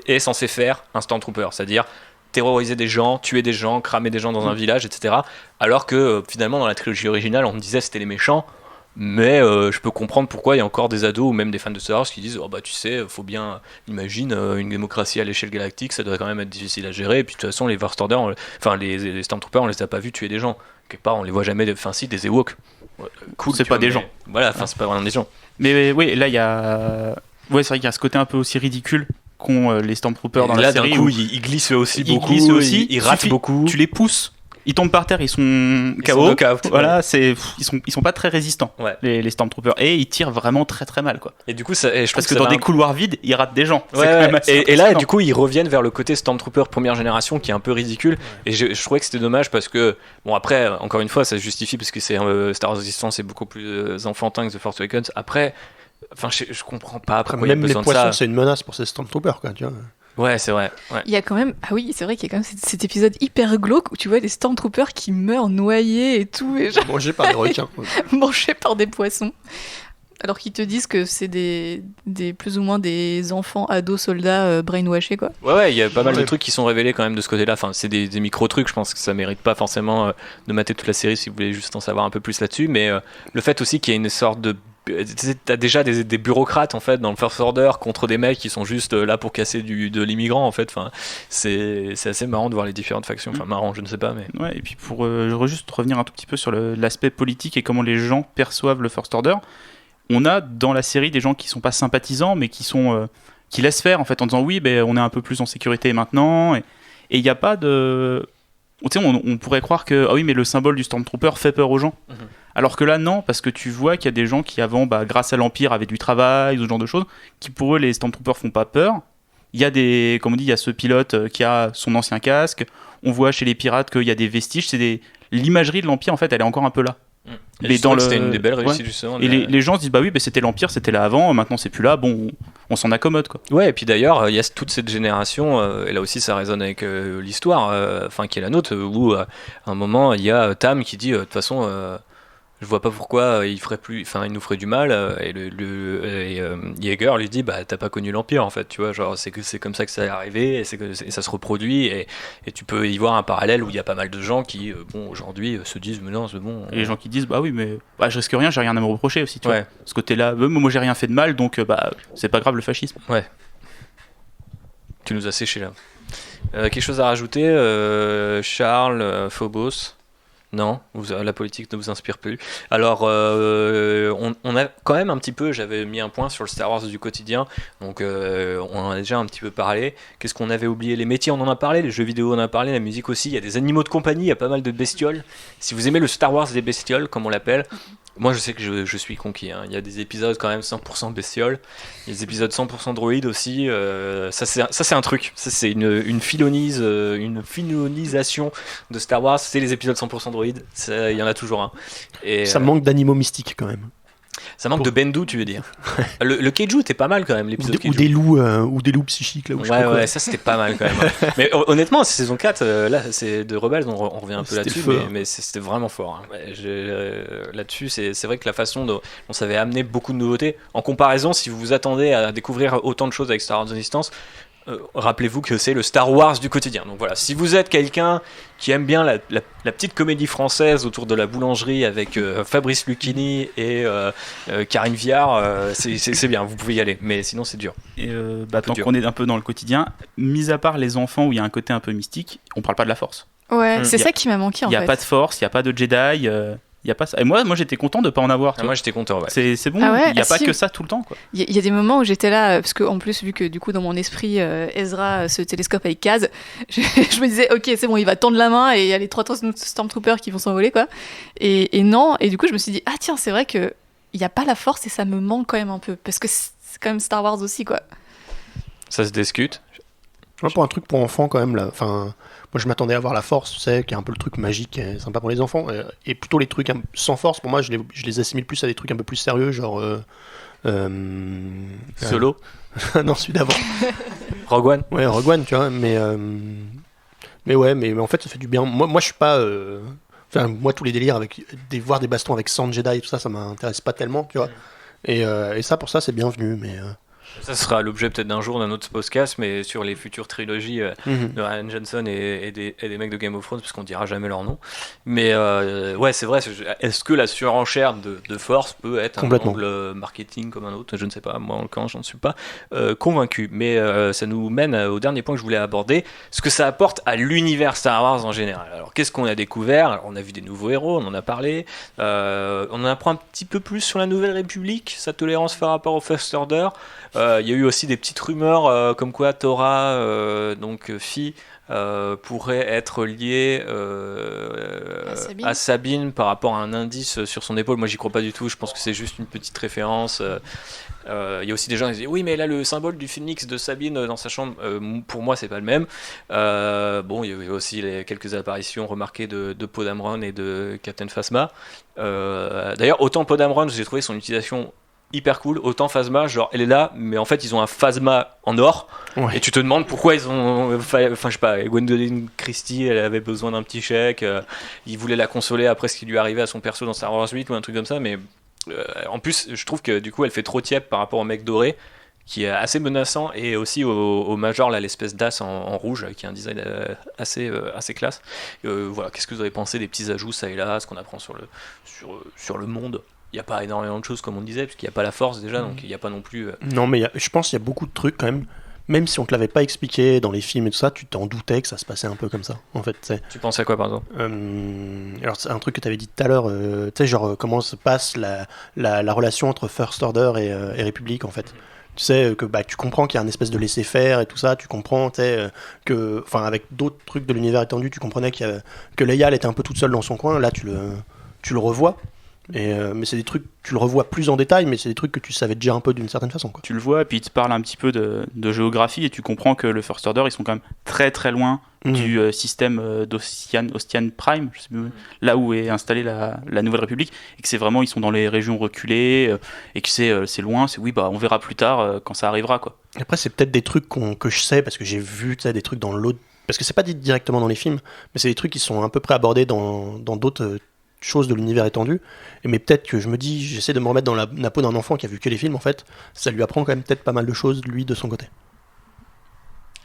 est censé faire un Stormtrooper, c'est-à-dire terroriser des gens, tuer des gens, cramer des gens dans un village, etc. Alors que finalement dans la trilogie originale on me disait c'était les méchants. Mais je peux comprendre pourquoi il y a encore des ados ou même des fans de Star Wars qui disent oh bah tu sais, faut bien imagine une démocratie à l'échelle galactique, ça doit quand même être difficile à gérer. Et puis de toute façon les First Order, les Stormtroopers, on les a pas vus tuer des gens. Quelque part on les voit jamais, si des Ewoks. Cool, c'est pas des gens. Voilà, c'est pas vraiment des gens. Mais oui, là il y a, c'est vrai qu'il y a ce côté un peu aussi ridicule qu'ont les Stormtroopers dans la série. Là d'un coup ils glissent aussi beaucoup, ils ratent beaucoup. Tu les pousses. Ils tombent par terre, ils sont KO. Voilà, ils sont pas très résistants, les Stormtroopers, et ils tirent vraiment très très mal, quoi. Et du coup, je parce que dans des couloirs vides, ils ratent des gens. Et là, du coup, ils reviennent vers le côté Stormtrooper première génération qui est un peu ridicule. Et je trouvais que c'était dommage parce que, bon, après, encore une fois, ça se justifie parce que c'est Star Wars Resistance, c'est beaucoup plus enfantin que The Force Awakens. Après, je comprends pas pourquoi il y a besoin de ça. Même les poissons, c'est une menace pour ces Stormtroopers, quoi, tu vois. Ouais, c'est vrai. Ouais. Il y a quand même, c'est vrai qu'il y a quand même cet épisode hyper glauque où tu vois des Stormtroopers qui meurent noyés et tout. Et genre... Mangés par des requins. Mangés par des poissons. Alors qu'ils te disent que c'est des plus ou moins des enfants, ados, soldats brainwashés, quoi. Ouais, il y a pas mal de trucs qui sont révélés quand même de ce côté-là. Enfin, c'est des micro-trucs, je pense que ça mérite pas forcément de mater toute la série si vous voulez juste en savoir un peu plus là-dessus. Mais le fait aussi qu'il y ait une sorte de... T'as déjà des bureaucrates en fait dans le First Order contre des mecs qui sont juste là pour casser de l'immigrant en fait. Enfin, c'est assez marrant de voir les différentes factions. Enfin, marrant, je ne sais pas, mais. Ouais, et puis pour juste revenir un tout petit peu sur l'aspect politique et comment les gens perçoivent le First Order, on a dans la série des gens qui sont pas sympathisants mais qui laissent faire en fait en disant oui, on est un peu plus en sécurité maintenant et il n'y a pas de on pourrait croire que ah oui, mais le symbole du Stormtrooper fait peur aux gens. Alors que là, non, parce que tu vois qu'il y a des gens qui avant, grâce à l'Empire, avaient du travail, ce genre de choses, qui pour eux, les Stormtroopers font pas peur. Il y a il y a ce pilote qui a son ancien casque. On voit chez les pirates qu'il y a des vestiges. L'imagerie de l'Empire, en fait, elle est encore un peu là. Mais c'était une des belles réussites justement. Et les gens se disent bah oui, c'était l'Empire, c'était là avant, maintenant c'est plus là. Bon, on s'en accommode quoi. Ouais, et puis d'ailleurs, il y a toute cette génération, et là aussi ça résonne avec l'histoire, qui est la nôtre, où à un moment il y a Tam qui dit de toute façon. Je vois pas pourquoi il nous ferait du mal, et Yeager lui dit t'as pas connu l'Empire en fait, tu vois, genre c'est comme ça que ça est arrivé, et ça se reproduit, et tu peux y voir un parallèle où il y a pas mal de gens qui aujourd'hui se disent mais non c'est bon. Et les gens qui disent bah oui mais je risque rien, j'ai rien à me reprocher aussi, tu vois. Ce côté-là, moi j'ai rien fait de mal, donc c'est pas grave le fascisme. Ouais. Tu nous as séché là. Quelque chose à rajouter, Charles, Phobos? Non, la politique ne vous inspire plus. Alors, on a quand même un petit peu, j'avais mis un point sur le Star Wars du quotidien, donc on en a déjà un petit peu parlé. Qu'est-ce qu'on avait oublié? Les métiers, on en a parlé, les jeux vidéo, on en a parlé, la musique aussi, il y a des animaux de compagnie, il y a pas mal de bestioles. Si vous aimez le Star Wars des bestioles, comme on l'appelle, moi je sais que je suis conquis, hein. Il y a des épisodes quand même 100% bestioles, il y a des épisodes 100% droïdes aussi, ça c'est un truc, ça c'est une filonisation de Star Wars, c'est les épisodes 100% droïdes, il y en a toujours un. Et, ça manque d'animaux mystiques quand même. Ça manque de Bendu, tu veux dire. Le Keiju était pas mal quand même, l'épisode Keiju. Ou des loups psychiques là. Ouais, ça c'était pas mal quand même. Mais honnêtement, saison 4, là, c'est de Rebels, on revient un peu là-dessus, mais c'était vraiment fort. Hein. Là-dessus, c'est vrai que la façon dont ça avait amené beaucoup de nouveautés, en comparaison, si vous vous attendez à découvrir autant de choses avec Star Wars Resistance, rappelez-vous que c'est le Star Wars du quotidien. Donc voilà, si vous êtes quelqu'un qui aime bien la petite comédie française autour de la boulangerie avec Fabrice Lucchini et Karine Viard, c'est bien, vous pouvez y aller, mais sinon c'est dur. Et tant qu'on est un peu dans le quotidien, mis à part les enfants où il y a un côté un peu mystique, on parle pas de la Force. Ouais, c'est ça qui m'a manqué en fait. Il n'y a pas de Force, il n'y a pas de Jedi. Y a pas ça. Et moi j'étais content de pas en avoir. Moi j'étais content, ouais. C'est bon, il n'y a pas que ça tout le temps, quoi. Il y a des moments où j'étais là, parce qu'en plus, vu que du coup dans mon esprit, Ezra se télescope avec Kaz, je me disais, ok, c'est bon, il va tendre la main et il y a les 3 Stormtroopers qui vont s'envoler, quoi. Et non, et du coup je me suis dit, ah tiens, c'est vrai qu'il n'y a pas la Force et ça me manque quand même un peu, parce que c'est quand même Star Wars aussi, quoi. Ça se discute. Ouais, pour un truc pour enfants quand même, là. Enfin, moi je m'attendais à voir la Force, tu sais, qui est un peu le truc magique, sympa pour les enfants, et plutôt les trucs sans Force, pour moi je les assimile plus à des trucs un peu plus sérieux, genre Solo. Non, celui d'avant. Rogue One. Ouais, Rogue One, tu vois, mais en fait ça fait du bien. Moi je suis pas moi tous les délires avec voir des bastons avec 100 Jedi et tout ça, ça m'intéresse pas tellement, tu vois. Et ça, pour ça, c'est bienvenu, mais ça sera l'objet peut-être d'un jour d'un autre podcast, mais sur les futures trilogies de Ryan Johnson et des mecs de Game of Thrones, parce qu'on dira jamais leur nom. Mais ouais, c'est vrai. Est-ce que la surenchère de Force peut être un angle marketing comme un autre? Je ne sais pas. Moi, en l'occurrence, j'en suis pas convaincu. Mais ça nous mène au dernier point que je voulais aborder, ce que ça apporte à l'univers Star Wars en général. Alors, qu'est-ce qu'on a découvert? Alors, on a vu des nouveaux héros, on en a parlé. On en apprend un petit peu plus sur la Nouvelle République, sa tolérance par rapport au First Order. Il y a eu aussi des petites rumeurs comme quoi Thora, donc Fi, pourrait être liée à Sabine par rapport à un indice sur son épaule. Moi j'y crois pas du tout, je pense que c'est juste une petite référence. Il y a aussi des gens qui disent oui mais là le symbole du phénix de Sabine dans sa chambre, pour moi c'est pas le même. Bon, il y avait aussi quelques apparitions remarquées de Poe Dameron et de Captain Phasma. D'ailleurs autant Poe Dameron j'ai trouvé son utilisation hyper cool, autant Phasma, genre elle est là, mais en fait ils ont un Phasma en or, et tu te demandes pourquoi ils ont, enfin je sais pas, Gwendoline Christie, elle avait besoin d'un petit chèque, ils voulaient la consoler après ce qui lui arrivait à son perso dans Star Wars 8 ou un truc comme ça, mais en plus je trouve que du coup elle fait trop tiep par rapport au mec doré, qui est assez menaçant, et aussi au Major, là, l'espèce d'as en rouge, qui a un design assez classe. Voilà, qu'est-ce que vous avez pensé des petits ajouts ça et là, ce qu'on apprend sur le monde? Il n'y a pas énormément de choses comme on disait, parce qu'il n'y a pas la Force déjà, donc il n'y a pas non plus... Non, mais je pense qu'il y a beaucoup de trucs quand même si on ne te l'avait pas expliqué dans les films et tout ça, tu t'en doutais que ça se passait un peu comme ça, en fait. T'sais. Tu penses à quoi, par exemple? Alors, c'est un truc que tu avais dit tout à l'heure, tu sais, genre comment se passe la relation entre First Order et République, en fait. Tu sais que tu comprends qu'il y a un espèce de laisser-faire et tout ça, tu comprends que, enfin, avec d'autres trucs de l'univers étendu, tu comprenais que Leia elle était un peu toute seule dans son coin. Là, tu le revois. Mais c'est des trucs, tu le revois plus en détail, mais c'est des trucs que tu savais déjà un peu d'une certaine façon, quoi. Tu le vois, et puis il te parle un petit peu de géographie, et tu comprends que le First Order, ils sont quand même très très loin du système d'Ostian Prime, je sais plus, là où est installée la Nouvelle République, et que c'est vraiment, ils sont dans les régions reculées, et que c'est loin, on verra plus tard quand ça arrivera, quoi. Après, c'est peut-être des trucs que je sais, parce que j'ai vu des trucs dans l'autre. Parce que c'est pas dit directement dans les films, mais c'est des trucs qui sont à peu près abordés dans d'autres choses de l'univers étendu. Mais peut-être que je me dis, j'essaie de me remettre dans la peau d'un enfant qui a vu que les films, en fait. Ça lui apprend quand même peut-être pas mal de choses, lui, de son côté.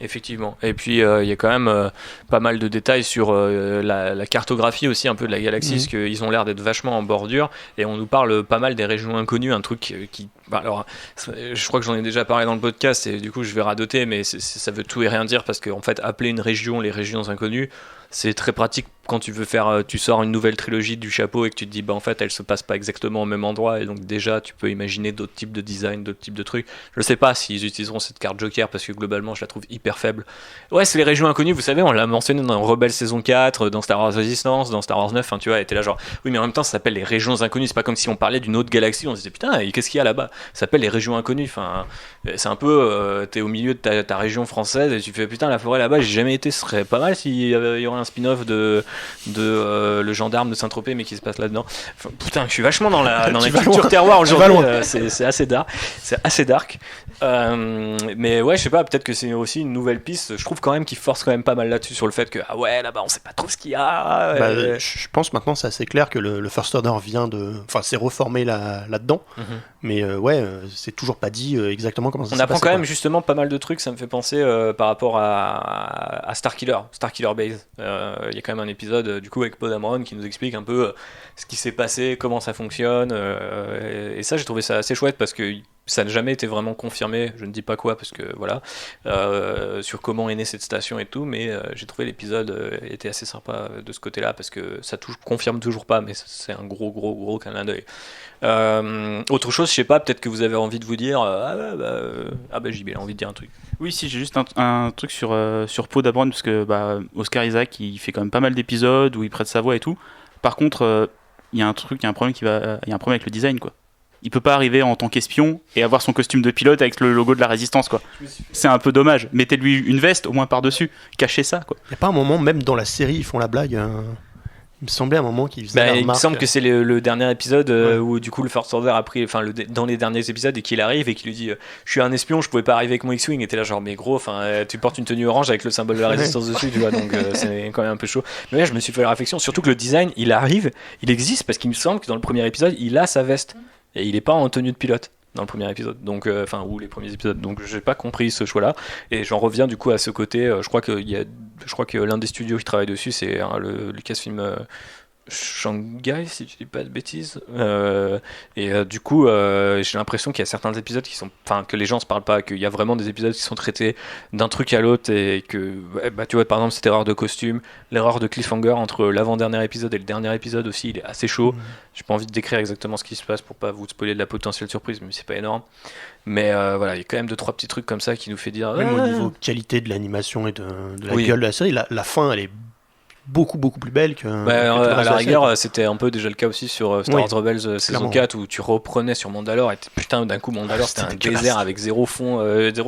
Effectivement. Et puis il y a quand même pas mal de détails sur la cartographie aussi un peu de la galaxie, parce qu'ils ont l'air d'être vachement en bordure, et on nous parle pas mal des régions inconnues, un truc qui... alors, je crois que j'en ai déjà parlé dans le podcast, et du coup je vais radoter, mais ça veut tout et rien dire, parce qu'en fait appeler une région les régions inconnues, c'est très pratique quand tu veux tu sors une nouvelle trilogie du chapeau et que tu te dis en fait elle se passe pas exactement au même endroit, et donc déjà tu peux imaginer d'autres types de design, d'autres types de trucs. Je sais pas s'ils utiliseront cette carte Joker, parce que globalement je la trouve hyper faible. Ouais, c'est les régions inconnues, vous savez, on l'a mentionné dans Rebelle saison 4, dans Star Wars Resistance, dans Star Wars 9, tu vois, elle était là genre oui, mais en même temps ça s'appelle les régions inconnues, c'est pas comme si on parlait d'une autre galaxie, on se disait putain, et qu'est-ce qu'il y a là-bas, ça s'appelle les régions inconnues, c'est un peu t'es au milieu de ta région française et tu fais putain, la forêt là-bas, j'ai jamais été, ce serait pas mal s'il y aurait un spin-off de le gendarme de Saint-Tropez, mais qui se passe là-dedans. Putain, je suis vachement dans la culture terroir aujourd'hui, c'est assez dark, mais ouais, je sais pas, peut-être que c'est aussi une nouvelle piste. Je trouve quand même qu'il force quand même pas mal là-dessus, sur le fait que ah ouais, là-bas on sait pas trop ce qu'il y a. Je pense maintenant c'est assez clair que le First Order s'est reformé là-dedans, mais c'est toujours pas dit exactement comment ça se passe. On apprend quand même justement pas mal de trucs, ça me fait penser par rapport à Starkiller Base. Il y a quand même un épisode du coup avec Poe Dameron qui nous explique un peu ce qui s'est passé, comment ça fonctionne, et ça j'ai trouvé ça assez chouette, parce que ça n'a jamais été vraiment confirmé, je ne dis pas quoi parce que voilà, sur comment est née cette station et tout, mais j'ai trouvé l'épisode était assez sympa de ce côté-là, parce que ça confirme toujours pas, mais c'est un gros clin d'œil. Autre chose, je sais pas, peut-être que vous avez envie de vous dire JB a envie de dire un truc. Oui, si, j'ai juste un truc sur Poe Dameron, parce que Oscar Isaac il fait quand même pas mal d'épisodes où il prête sa voix et tout. Par contre, il y a un problème avec le design, quoi. Il peut pas arriver en tant qu'espion et avoir son costume de pilote avec le logo de la Résistance, quoi. C'est un peu dommage. Mettez-lui une veste au moins par-dessus, cachez ça, quoi. Il y a pas un moment, même dans la série, ils font la blague. Il me semblait à un moment qu'ils faisaient la remarque. Il me semble que c'est le dernier épisode où du coup le First Order a pris, dans les derniers épisodes, et qu'il arrive et qu'il lui dit je suis un espion, je pouvais pas arriver avec mon X-Wing, et t'es là genre mais gros, tu portes une tenue orange avec le symbole de la Résistance dessus, tu vois, donc c'est quand même un peu chaud. Mais là je me suis fait la réflexion, surtout que le design il existe, parce qu'il me semble que dans le premier épisode il a sa veste et il est pas en tenue de pilote dans le premier épisode, donc ou les premiers épisodes, donc j'ai pas compris ce choix là, et j'en reviens du coup à ce côté. Je crois que l'un des studios qui travaille dessus c'est le Lucasfilm Shanghai, si tu dis pas de bêtises, du coup j'ai l'impression qu'il y a certains épisodes que les gens se parlent pas, qu'il y a vraiment des épisodes qui sont traités d'un truc à l'autre, et que tu vois par exemple cette erreur de costume, l'erreur de cliffhanger entre l'avant-dernier épisode et le dernier épisode aussi, il est assez chaud. J'ai pas envie de décrire exactement ce qui se passe pour pas vous spoiler de la potentielle surprise, mais c'est pas énorme, mais voilà, il y a quand même 2-3 petits trucs comme ça qui nous fait dire même au niveau qualité de l'animation et de la gueule de la série, la fin elle est beaucoup plus belle que à la rigueur, c'était un peu déjà le cas aussi sur Star Wars Rebels saison 4, où tu reprenais sur Mandalore et putain d'un coup Mandalore c'était un désert avec zéro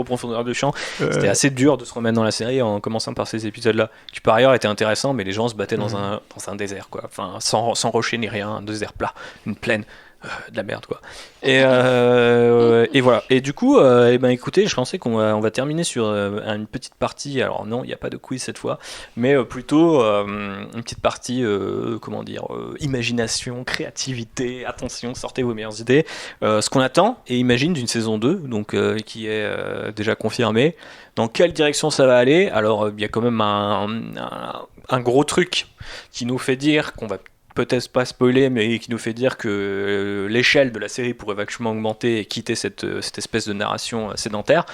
profondeur de champ. C'était assez dur de se remettre dans la série en commençant par ces épisodes là qui par ailleurs étaient intéressants, mais les gens se battaient dans un désert, quoi, sans rocher ni rien, un désert plat, une plaine, de la merde, quoi. Et voilà. Et du coup, écoutez, je pensais qu'on va terminer sur une petite partie. Alors non, il n'y a pas de quiz cette fois, mais plutôt une petite partie, imagination, créativité. Attention, sortez vos meilleures idées. Ce qu'on attend et imagine d'une saison 2, donc qui est déjà confirmée. Dans quelle direction ça va aller? Alors, il y a quand même un gros truc qui nous fait dire qu'on va peut-être pas spoiler, mais qui nous fait dire que l'échelle de la série pourrait vachement augmenter et quitter cette espèce de narration sédentaire.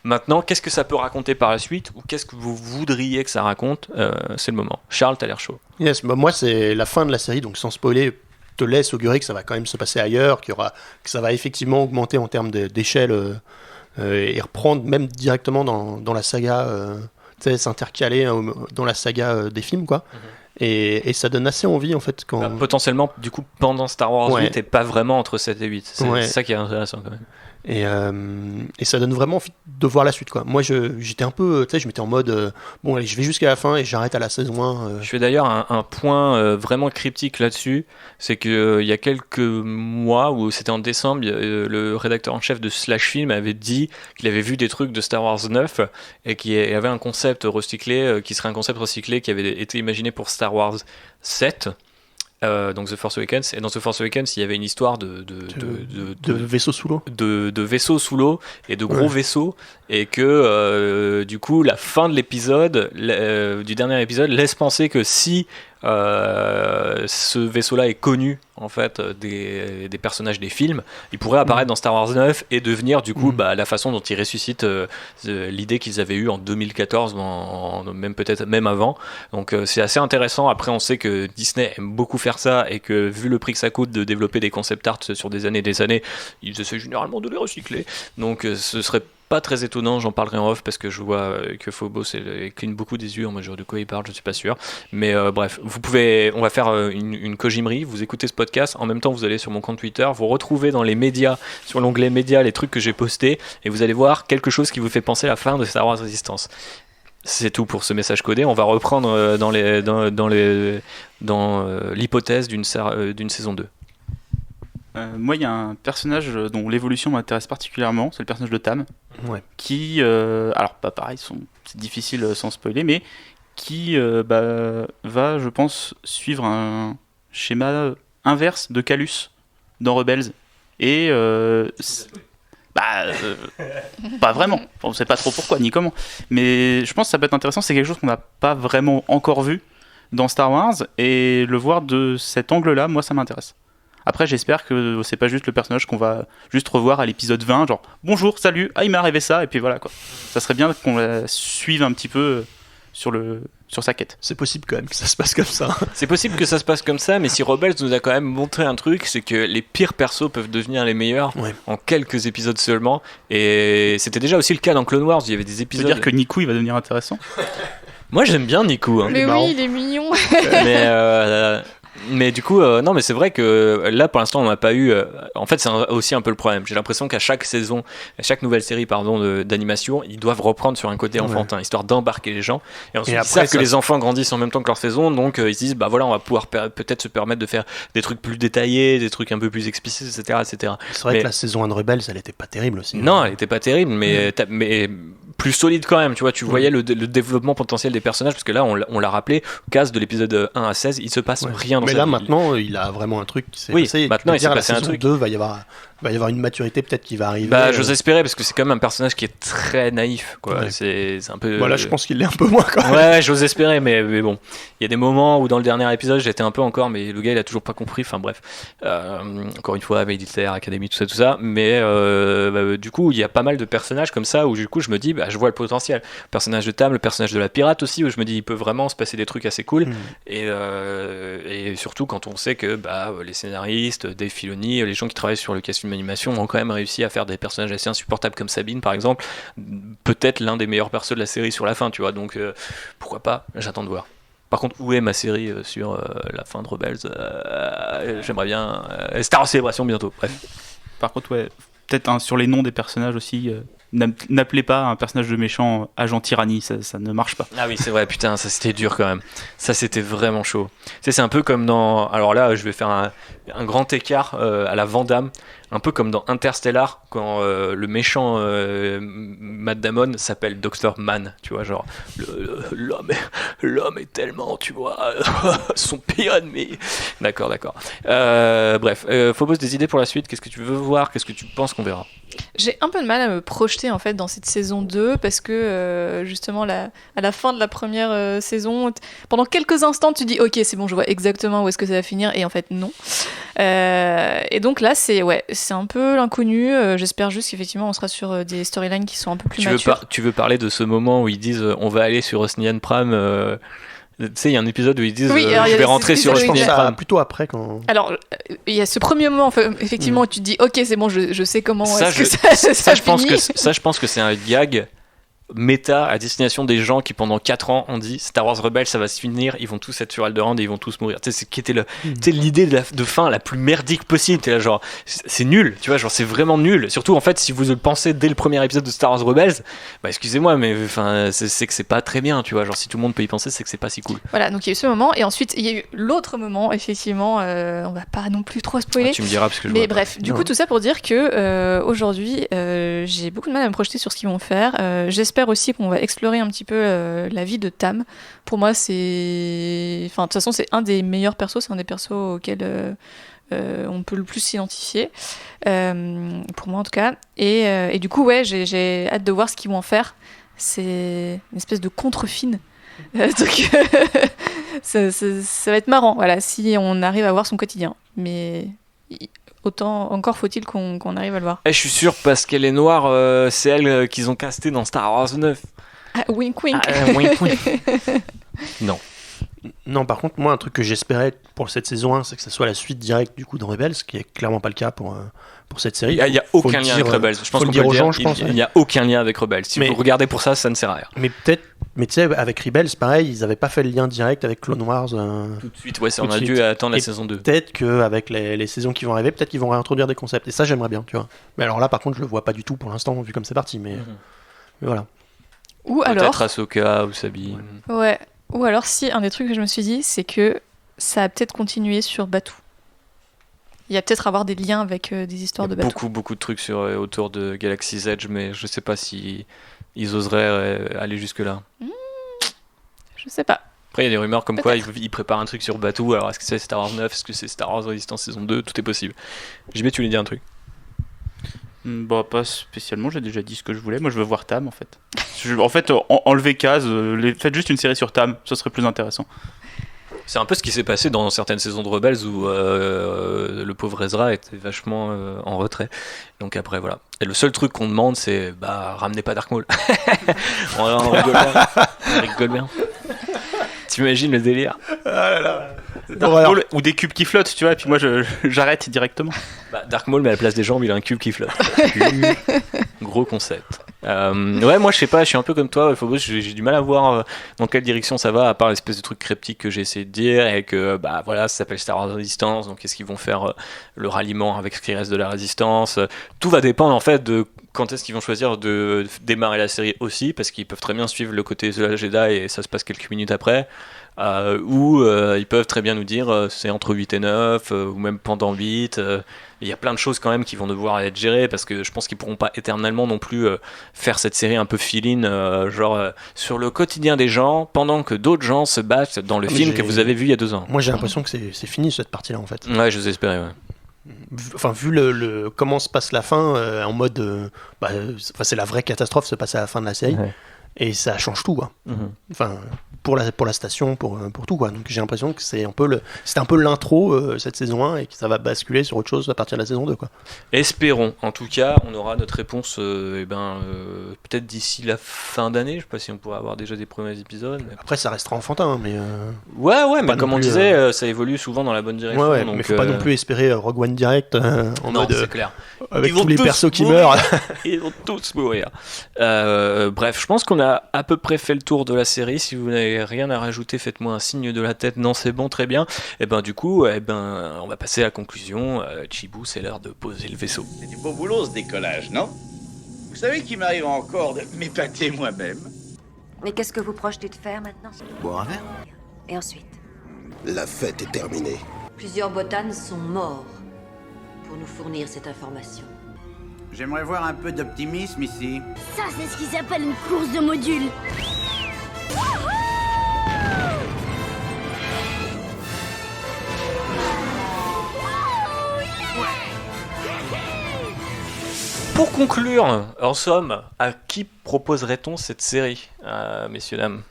Maintenant, qu'est-ce que ça peut raconter par la suite, ou qu'est-ce que vous voudriez que ça raconte? C'est le moment. Charles, t'as l'air chaud. Yes, moi c'est la fin de la série, donc sans spoiler, te laisse augurer que ça va quand même se passer ailleurs, que ça va effectivement augmenter en termes d'échelle et reprendre même directement dans la saga, tu sais, s'intercaler dans la saga des films, quoi. Et ça donne assez envie, en fait. Quand... potentiellement, du coup, pendant Star Wars 8 et pas vraiment entre 7 et 8. C'est ça qui est intéressant, quand même. Et ça donne vraiment envie de voir la suite, quoi. Moi, j'étais un peu, tu sais, je m'étais en mode, bon, allez, je vais jusqu'à la fin et j'arrête à la saison 1. Je fais d'ailleurs un point vraiment cryptique là-dessus, c'est qu'il y a quelques mois, où c'était en décembre, le rédacteur en chef de Slash Film avait dit qu'il avait vu des trucs de Star Wars 9 et qu'il y avait un concept recyclé, qui serait un concept recyclé qui avait été imaginé pour Star Wars 7. Donc The Force Awakens, et dans The Force Awakens il y avait une histoire de vaisseaux sous l'eau, de vaisseaux sous l'eau et de gros vaisseaux, et que du coup la fin de l'épisode, du dernier épisode, laisse penser que si ce vaisseau-là est connu en fait des personnages des films, il pourrait apparaître dans Star Wars 9 et devenir du coup la façon dont ils ressuscitent l'idée qu'ils avaient eue en 2014, même peut-être même avant. Donc c'est assez intéressant. Après, on sait que Disney aime beaucoup faire ça, et que vu le prix que ça coûte de développer des concept art sur des années et des années, ils essaient généralement de les recycler. Donc ce serait pas très étonnant, j'en parlerai en off parce que je vois que Phobos cligne beaucoup des yeux en mode de quoi il parle, je suis pas sûr. Mais bref, on va faire une cogimerie, vous écoutez ce podcast, en même temps vous allez sur mon compte Twitter, vous retrouvez dans les médias, sur l'onglet médias, les trucs que j'ai postés, et vous allez voir quelque chose qui vous fait penser à la fin de Star Wars Resistance. C'est tout pour ce message codé. On va reprendre dans l'hypothèse d'une saison 2. Moi, il y a un personnage dont l'évolution m'intéresse particulièrement, c'est le personnage de Tam, qui, alors pas pareil, c'est difficile sans spoiler, mais qui va, je pense, suivre un schéma inverse de Calus dans Rebels, et pas vraiment, on sait pas trop pourquoi ni comment, mais je pense que ça peut être intéressant. C'est quelque chose qu'on n'a pas vraiment encore vu dans Star Wars, et le voir de cet angle-là, moi ça m'intéresse. Après, j'espère que c'est pas juste le personnage qu'on va juste revoir à l'épisode 20, genre bonjour, salut, il m'est arrivé ça, et puis voilà quoi. Ça serait bien qu'on la suive un petit peu sur sa quête. C'est possible quand même que ça se passe comme ça. C'est possible que ça se passe comme ça, mais si Rebels nous a quand même montré un truc, c'est que les pires persos peuvent devenir les meilleurs en quelques épisodes seulement. Et c'était déjà aussi le cas dans Clone Wars, il y avait des épisodes. Ça veut dire que Niku il va devenir intéressant. Moi j'aime bien Niku. Mais oui, il est mignon. Mais du coup, non, mais c'est vrai que là, pour l'instant, on n'a pas eu. En fait, c'est aussi un peu le problème. J'ai l'impression qu'à chaque saison, à chaque nouvelle série, d'animation, ils doivent reprendre sur un côté enfantin, histoire d'embarquer les gens. Et ensuite, ils savent que les enfants grandissent en même temps que leur saison, donc ils se disent, bah voilà, on va pouvoir peut-être se permettre de faire des trucs plus détaillés, des trucs un peu plus explicites, etc., etc. C'est vrai que la saison 1 de Rebels, elle était pas terrible aussi. Non, elle était pas terrible, mais plus solide quand même. Tu vois, tu voyais le développement potentiel des personnages, parce que là, on l'a rappelé, au cas de l'épisode 1 à 16, il se passe rien dans mais là, maintenant, il a vraiment un truc qui s'est passé. Maintenant, il s'est passé un truc. 2, va y avoir une maturité peut-être qui va arriver. Bah, j'ose espérer, parce que c'est quand même un personnage qui est très naïf, quoi. Ouais. C'est un peu. Voilà, je pense qu'il l'est un peu moins quand même. Ouais, j'ose espérer, mais bon. Il y a des moments où dans le dernier épisode, j'étais un peu encore, mais le gars, il a toujours pas compris. Enfin, bref. Encore une fois, Militaire Academy, tout ça. Mais du coup, il y a pas mal de personnages comme ça où, du coup, je me dis, je vois le potentiel. Le personnage de Tam, le personnage de la pirate aussi, où je me dis, il peut vraiment se passer des trucs assez cool. Et surtout quand on sait que les scénaristes, Dave Filoni, les gens qui travaillent sur le cast film animation ont quand même réussi à faire des personnages assez insupportables comme Sabine par exemple, peut-être l'un des meilleurs persos de la série sur la fin, tu vois, donc pourquoi pas, j'attends de voir. Par contre, où est ma série sur la fin de Rebels? J'aimerais bien Star Wars Célébration bientôt, bref. Par contre, peut-être sur les noms des personnages aussi, n'appelez pas un personnage de méchant agent tyrannie, ça ne marche pas. Ah oui, c'est vrai, putain, ça c'était dur quand même. Ça c'était vraiment chaud. Tu sais, c'est un peu comme dans. Alors là, je vais faire un grand écart à la Van Damme, un peu comme dans Interstellar, quand le méchant Matt Damon s'appelle Dr. Mann, tu vois, genre l'homme est tellement, tu vois, son pire ennemi. D'accord. Bref, Phobos, des idées pour la suite? Qu'est-ce que tu veux voir? Qu'est-ce que tu penses qu'on verra? J'ai un peu de mal à me projeter en fait dans cette saison 2 parce que justement à la fin de la première saison, pendant quelques instants tu dis ok c'est bon, je vois exactement où est-ce que ça va finir, et en fait non. Et donc là c'est un peu l'inconnu. J'espère juste qu'effectivement on sera sur des storylines qui sont un peu plus matures. Tu veux parler de ce moment où ils disent on va aller sur Osnian Pram Tu sais, il y a un épisode où ils disent Oui, alors, il y je a vais des rentrer sur épisodes Je où pense Spinel à Prime. plutôt après quand. Alors, il y a ce premier moment, effectivement, où tu te dis, ok, c'est bon, je sais comment Ça, est-ce que je- ça je pense finit. je pense que c'est un gag méta à destination des gens qui pendant 4 ans ont dit Star Wars Rebels ça va se finir, ils vont tous être sur Alderaan et ils vont tous mourir. Tu sais, c'est qui était tu sais, l'idée de fin la plus merdique possible. T'es là genre c'est nul, tu vois, genre c'est vraiment nul. Surtout en fait si vous le pensez dès le premier épisode de Star Wars Rebels, bah excusez-moi mais enfin c'est que c'est pas très bien, tu vois, genre si tout le monde peut y penser c'est que c'est pas si cool. Voilà, donc il y a eu ce moment, et ensuite il y a eu l'autre moment, effectivement, on va pas non plus trop spoiler. Ah, tu me diras parce que je Mais vois pas. bref, du Non. coup, tout ça pour dire que aujourd'hui, j'ai beaucoup de mal à me projeter sur ce qu'ils vont faire. J'espère aussi qu'on va explorer un petit peu la vie de Tam. Pour moi, c'est. Enfin, de toute façon, c'est un des meilleurs persos, c'est un des persos auxquels on peut le plus s'identifier. Pour moi, en tout cas. Et du coup, ouais, j'ai hâte de voir ce qu'ils vont en faire. C'est une espèce de contre-fine. Donc, ça va être marrant, voilà, si on arrive à voir son quotidien. Mais autant encore faut-il qu'on arrive à le voir. Je suis sûr parce qu'elle est noire, c'est elle qu'ils ont casté dans Star Wars 9. Ah, wink wink. Wink, wink. Non. Non, par contre, moi, un truc que j'espérais pour cette saison 1, c'est que ça soit la suite directe du coup de Rebels, ce qui est clairement pas le cas pour cette série. Il n'y a Faut aucun le lien dire, avec Rebels. Je pense faut qu'on le peut dire le aux dire. gens, je pense. Il n'y a aucun lien avec Rebels. Si Mais- vous regardez pour ça, ça ne sert à rien. Mais peut-être, mais tu sais, avec Rebels, pareil, ils avaient pas fait le lien direct avec Clone Wars. Tout de suite, ouais, Tout on de a suite. dû attendre la Et saison 2. Peut-être qu'avec les saisons qui vont arriver, peut-être qu'ils vont réintroduire des concepts. Et ça, j'aimerais bien, tu vois. Mais alors là, par contre, je le vois pas du tout pour l'instant, vu comme c'est parti. Mais voilà. Ou Peut-être alors, Ahsoka ou Sabine. ouais. Ou alors, si un des trucs que je me suis dit, c'est que ça a peut-être continué sur Batuu. Il y a peut-être avoir des liens avec des histoires Il y de a Batuu. beaucoup de trucs autour de Galaxy's Edge, mais je sais pas si ils oseraient aller jusque-là. Je sais pas. Après, il y a des rumeurs comme quoi ils préparent un truc sur Batuu. Alors, est-ce que c'est Star Wars 9? Est-ce que c'est Star Wars Resistance saison 2? Tout est possible. JB, tu voulais dire un truc? Bah, pas spécialement, j'ai déjà dit ce que je voulais. Moi, je veux voir Tam en fait. En fait, enlevez Kaz, faites juste une série sur Tam, ce serait plus intéressant. C'est un peu ce qui s'est passé dans certaines saisons de Rebels où le pauvre Ezra était vachement en retrait. Donc après, voilà. Et le seul truc qu'on demande, c'est ramenez pas Dark Maul. on rigole bien. On rigole bien. T'imagines le délire? Dark Maul ou des cubes qui flottent, tu vois, et puis moi j'arrête directement. Dark Maul, mais à la place des jambes, il a un cube qui flotte. Gros concept. Ouais, moi je sais pas, je suis un peu comme toi, Phobos, j'ai du mal à voir dans quelle direction ça va, à part l'espèce de truc cryptique que j'ai essayé de dire, et que voilà, ça s'appelle Star Wars Resistance, donc est-ce qu'ils vont faire le ralliement avec ce qui reste de la Résistance? Tout va dépendre en fait de quand est-ce qu'ils vont choisir de démarrer la série aussi, parce qu'ils peuvent très bien suivre le côté The Last Jedi et ça se passe quelques minutes après. Ou ils peuvent très bien nous dire c'est entre 8 et 9 ou même pendant 8. Il y a plein de choses quand même qui vont devoir être gérées parce que je pense qu'ils pourront pas éternellement non plus faire cette série un peu fill-in sur le quotidien des gens pendant que d'autres gens se battent dans le film que vous avez vu il y a 2 ans. Moi, j'ai l'impression que c'est fini cette partie-là, en fait. Ouais, je vous espérais, ouais. Enfin, vu comment se passe la fin, en mode. C'est la vraie catastrophe se passe à la fin de la série. Ouais. Et ça change tout, quoi. Mhm. Enfin, pour la station, pour tout, quoi. Donc j'ai l'impression que c'était un peu l'intro, cette saison 1, et que ça va basculer sur autre chose à partir de la saison 2, quoi. Espérons. En tout cas, on aura notre réponse peut-être d'ici la fin d'année. Je sais pas si on pourra avoir déjà des premiers épisodes. Mais... Après, ça restera enfantin, mais. Ouais, mais Pas comme non on plus, disait, ça évolue souvent dans la bonne direction. Ouais, donc, mais faut pas non plus espérer Rogue One direct en non, mode c'est clair. avec Ils vont tous les tous persos qui mourir. meurent. Ils vont tous mourir. Bref, je pense qu'on a à peu près fait le tour de la série. Si vous n'avez rien à rajouter, faites-moi un signe de la tête. Non, c'est bon, très bien. Et du coup, on va passer à la conclusion. Chibou, c'est l'heure de poser le vaisseau. C'est du beau boulot ce décollage, non? Vous savez qu'il m'arrive encore de m'épater moi-même. Mais qu'est-ce que vous projetez de faire maintenant? Boire un verre? Et ensuite? La fête est terminée. Plusieurs Botans sont morts pour nous fournir cette information. J'aimerais voir un peu d'optimisme ici. Ça, c'est ce qui s'appelle une course de modules. Pour conclure, en somme, à qui proposerait-on cette série, messieurs, dames?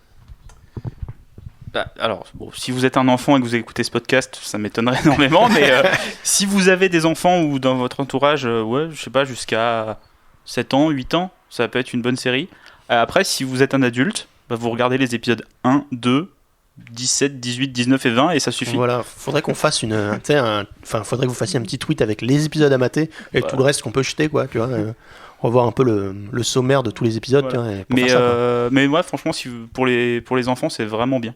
Alors, bon, si vous êtes un enfant et que vous écoutez ce podcast, ça m'étonnerait énormément, mais si vous avez des enfants ou dans votre entourage, je sais pas, jusqu'à 7 ans, 8 ans, ça peut être une bonne série. Après, si vous êtes un adulte, vous regardez les épisodes 1, 2, 17, 18, 19 et 20 et ça suffit. Voilà, faudrait qu'on fasse faudrait que vous fassiez un petit tweet avec les épisodes à mater et tout le reste qu'on peut jeter, quoi, tu vois. Revoir un peu le sommaire de tous les épisodes. Voilà. Tu vois, mais moi, franchement, pour les enfants, c'est vraiment bien.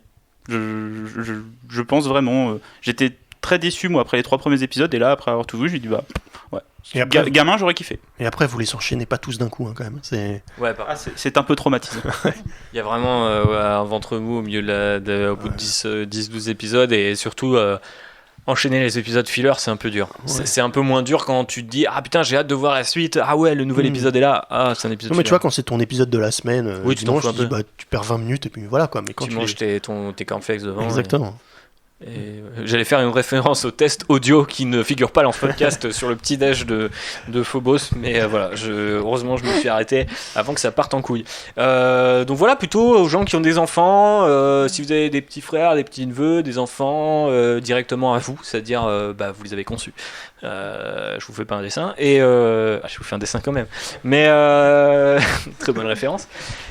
Je pense vraiment. J'étais très déçu, moi, après les 3 premiers épisodes, et là, après avoir tout vu, j'ai dit, bah, ouais. Et après, gamin, j'aurais kiffé. Et après, vous les enchaînez pas tous d'un coup, hein, quand même. C'est un peu traumatisant. Il y a vraiment un ventre mou au milieu au bout de 10-12 épisodes, et surtout. Enchaîner les épisodes filler, c'est un peu dur. Ouais. C'est un peu moins dur quand tu te dis ah putain, j'ai hâte de voir la suite. Ah ouais, le nouvel épisode est là. Ah, c'est un épisode. Non, mais filler. Tu vois, quand c'est ton épisode de la semaine, oui, tu t'en fous un peu. Tu perds 20 minutes et puis voilà, quoi. Mais quand tu manges tes cornflakes devant. Exactement. Et j'allais faire une référence au test audio qui ne figure pas dans le podcast sur le petit déj de Phobos, mais voilà, heureusement je me suis arrêté avant que ça parte en couille. Donc voilà, plutôt aux gens qui ont des enfants, si vous avez des petits frères, des petits neveux, des enfants directement à vous, c'est-à-dire vous les avez conçus. Je vous fais pas un dessin et je vous fais un dessin quand même, mais très bonne référence.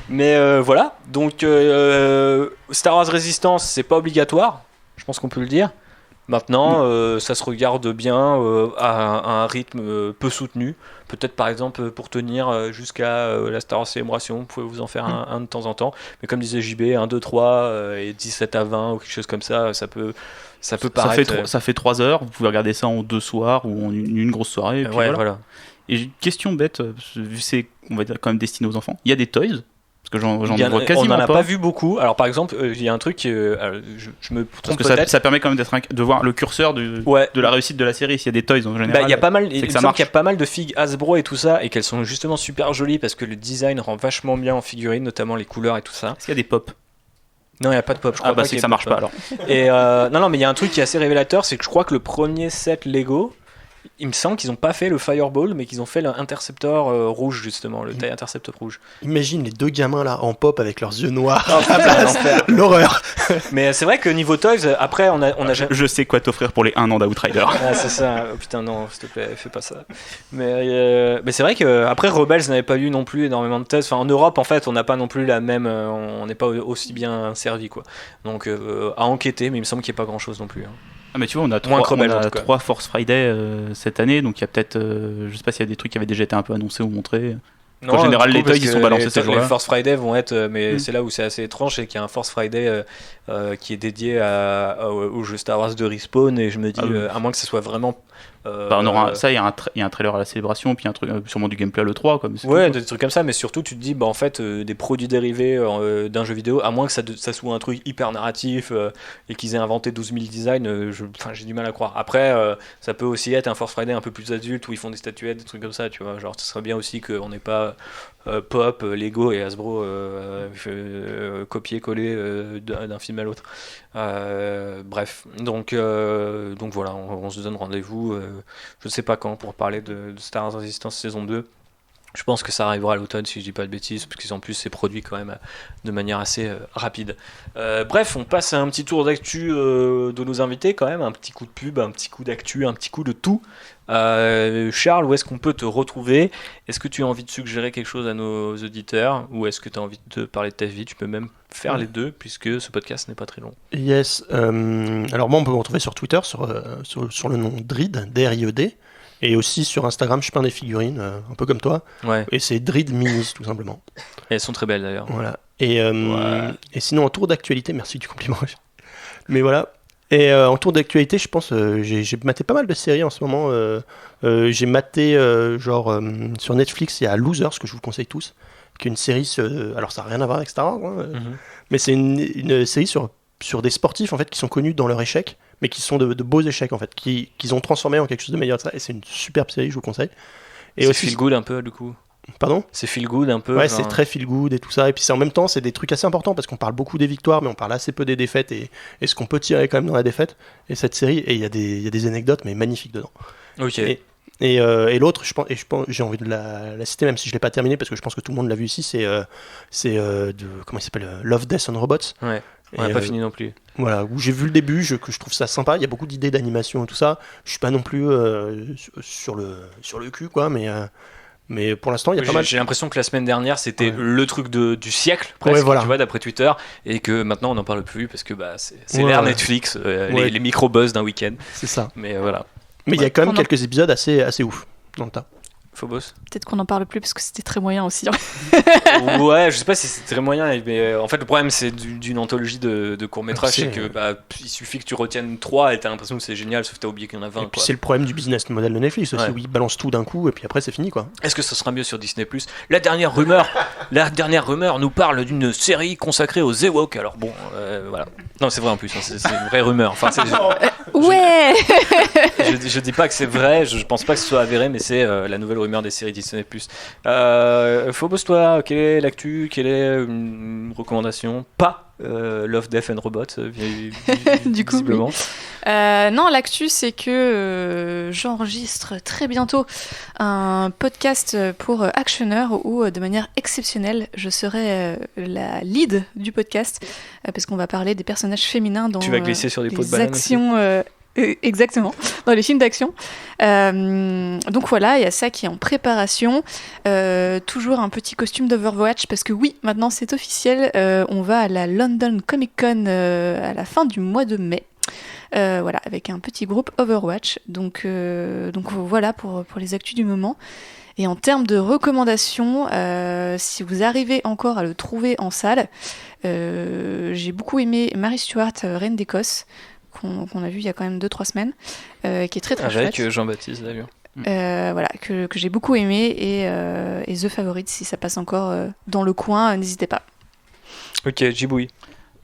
Mais voilà, donc Star Wars Resistance, c'est pas obligatoire. Je pense qu'on peut le dire. Maintenant, ça se regarde bien à un rythme peu soutenu. Peut-être par exemple pour tenir jusqu'à la Star Wars Célébration, vous pouvez vous en faire un de temps en temps. Mais comme disait JB, 1, 2, 3 et 17 à 20 ou quelque chose comme ça, ça peut paraître... Ça fait 3 heures, vous pouvez regarder ça en 2 soirs ou en une grosse soirée. Et puis voilà. Et j'ai une question bête, vu que c'est, on va dire, quand même destiné aux enfants. Il y a des toys ? Parce que j'en vois quasiment pas. On n'en a pas vu beaucoup. Alors par exemple, il y a un truc, je me trompe parce que peut-être. Ça permet quand même de voir le curseur de la réussite de la série. S'il y a des toys en général, il y a pas mal. Il me semble qu'il y a pas mal de figues Hasbro et tout ça, et qu'elles sont justement super jolies parce que le design rend vachement bien en figurine, notamment les couleurs et tout ça. Est-ce qu'il y a des pop ? Non, il n'y a pas de pop. Je crois pas c'est que ça marche pas alors. Et non, mais il y a un truc qui est assez révélateur, c'est que je crois que le premier set Lego, il me semble qu'ils n'ont pas fait le Fireball, mais qu'ils ont fait l'Interceptor rouge, justement, le TIE Interceptor rouge. Imagine les 2 gamins là en pop avec leurs yeux noirs. L'horreur. Mais c'est vrai que niveau toys, après, on a jamais... Je sais quoi t'offrir pour les 1 an d'Outrider. Ah, c'est ça. Oh, putain, non, s'il te plaît, fais pas ça. Mais c'est vrai qu'après, Rebels n'avait pas eu non plus énormément de toys. Enfin, en Europe, en fait, on n'a pas non plus la même. On n'est pas aussi bien servi, quoi. Donc, à enquêter, mais il me semble qu'il n'y a pas grand chose non plus. Hein. Ah mais tu vois, on a 3 Force Friday cette année, donc il y a peut-être, je sais pas s'il y a des trucs qui avaient déjà été un peu annoncés ou montrés. Non, en général, les toys ils sont balancés ces jours-là. Les Force Friday vont être, mais c'est là où c'est assez étrange, c'est qu'il y a un Force Friday qui est dédié au jeu Star Wars de Respawn, et je me dis, à moins que ce soit vraiment... on aura ça, il y a un trailer à la célébration, puis un truc sûrement du gameplay à l'E3 quoi, ouais, des trucs comme ça, mais surtout tu te dis en fait des produits dérivés d'un jeu vidéo, à moins que ça soit un truc hyper narratif et qu'ils aient inventé 12 000 designs, j'ai du mal à croire. Après ça peut aussi être un Force Friday un peu plus adulte où ils font des statuettes, des trucs comme ça, tu vois, genre ce serait bien aussi qu'on n'ait pas Pop, Lego et Hasbro copier-coller d'un film à l'autre. Bref, donc voilà, on se donne rendez-vous je sais pas quand pour parler de Star Wars Resistance saison 2. Je pense que ça arrivera à l'automne si je dis pas de bêtises, parce qu'en plus c'est produit quand même de manière assez rapide. Bref, on passe à un petit tour d'actu de nos invités quand même, un petit coup de pub, un petit coup d'actu, un petit coup de tout. Charles, où est-ce qu'on peut te retrouver ? Est-ce que tu as envie de suggérer quelque chose à nos auditeurs, ou est-ce que tu as envie de parler de ta vie ? Tu peux même faire les deux, puisque ce podcast n'est pas très long. Yes. Alors moi, on peut me retrouver sur Twitter sur le nom Drid, D-R-I-E-D. Et aussi sur Instagram, je peins des figurines, un peu comme toi. Ouais. Et c'est Drid Minis, tout simplement. Et elles sont très belles d'ailleurs. Voilà. Et sinon, en tour d'actualité, merci du compliment. Mais voilà. Et en tour d'actualité, je pense, j'ai maté pas mal de séries en ce moment. J'ai maté, sur Netflix, il y a Losers, que je vous conseille tous, qui est une série, alors ça n'a rien à voir avec Star Wars, hein, mais c'est une série sur des sportifs en fait, qui sont connus dans leur échec, mais qui sont de beaux échecs en fait, qu'ils ont transformé en quelque chose de meilleur de ça, et c'est une superbe série, je vous conseille. Et c'est aussi, feel good un peu du coup. Pardon ? C'est feel good un peu. Ouais, c'est très feel good et tout ça, et puis en même temps c'est des trucs assez importants parce qu'on parle beaucoup des victoires, mais on parle assez peu des défaites et ce qu'on peut tirer quand même dans la défaite. Et cette série, et il y a des anecdotes mais magnifiques dedans. Ok. Et l'autre, je pense, j'ai envie de la citer, même si je l'ai pas terminé parce que je pense que tout le monde l'a vu ici, c'est comment il s'appelle, Love, Death and Robots. Ouais. On n'a pas fini non plus. Voilà, où j'ai vu le début, que je trouve ça sympa. Il y a beaucoup d'idées d'animation et tout ça. Je suis pas non plus sur le cul, quoi, mais Mais pour l'instant, il y a pas mal. J'ai l'impression que la semaine dernière, c'était le truc du siècle, Ouais, presque, voilà. tu vois, d'après Twitter, et que maintenant on n'en parle plus parce que c'est Ouais, l'ère ouais. Netflix, Ouais. les micro-buzz d'un week-end. C'est ça. Mais voilà. Mais il y a quand même quelques épisodes assez ouf dans le tas. Phobos. Peut-être qu'on n'en parle plus parce que c'était très moyen aussi. Ouais, je sais pas si c'est très moyen, mais en fait le problème c'est d'une anthologie de courts-métrages, c'est que il suffit que tu retiennes 3 et t'as l'impression que c'est génial, sauf que t'as oublié qu'il y en a 20. Et puis c'est le problème du business model de Netflix aussi, où ils balancent tout d'un coup et puis après c'est fini quoi. Est-ce que ça sera mieux sur Disney+? La dernière rumeur nous parle d'une série consacrée aux Ewoks. Alors bon, voilà. Non, c'est vrai en plus, hein, c'est une vraie rumeur. Enfin, ouais. Je dis pas que c'est vrai, je pense pas que ce soit avéré, mais c'est la nouvelle rumeur des séries Disney+. Phobos, toi, quelle est l'actu? Quelle est une recommandation? Pas Love, Death and Robots, du coup, visiblement. Non, l'actu, c'est que j'enregistre très bientôt un podcast pour Actionneur où, de manière exceptionnelle, je serai la lead du podcast parce qu'on va parler des personnages féminins dans tu vas glisser sur des pots de les banane actions. Exactement, dans les films d'action. Donc voilà, il y a ça qui est en préparation. Toujours un petit costume d'Overwatch parce que oui, maintenant c'est officiel. On va à la London Comic Con à la fin du mois de mai. Voilà, avec un petit groupe Overwatch. Donc voilà pour les actus du moment. Et en termes de recommandations, si vous arrivez encore à le trouver en salle, j'ai beaucoup aimé Mary Stuart, Reine d'Écosse, qu'on a vu il y a quand même 2-3 semaines, qui est très très chouette. Avec Jean-Baptiste d'ailleurs. Voilà, que j'ai beaucoup aimé et The Favorite, si ça passe encore dans le coin, n'hésitez pas. Ok, Djibouti.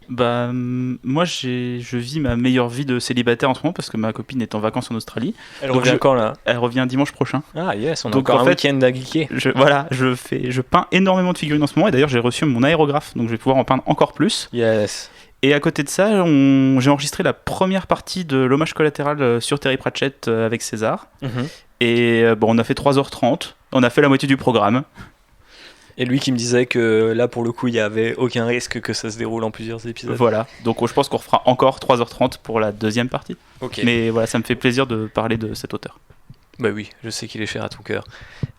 Bah, moi, je vis ma meilleure vie de célibataire en ce moment parce que ma copine est en vacances en Australie. Elle revient quand là? Elle revient dimanche prochain. Ah yes, on a donc, encore en un fait, week-end à geeker. Je peins énormément de figurines en ce moment et d'ailleurs j'ai reçu mon aérographe, donc je vais pouvoir en peindre encore plus. Yes. Et à côté de ça, j'ai enregistré la première partie de l'hommage collatéral sur Terry Pratchett avec César. Et bon, on a fait 3h30, on a fait la moitié du programme. Et lui qui me disait que là, pour le coup, il n'y avait aucun risque que ça se déroule en plusieurs épisodes. Voilà, donc je pense qu'on refera encore 3h30 pour la deuxième partie. Okay. Mais voilà, ça me fait plaisir de parler de cet auteur. Bah oui, je sais qu'il est cher à ton cœur.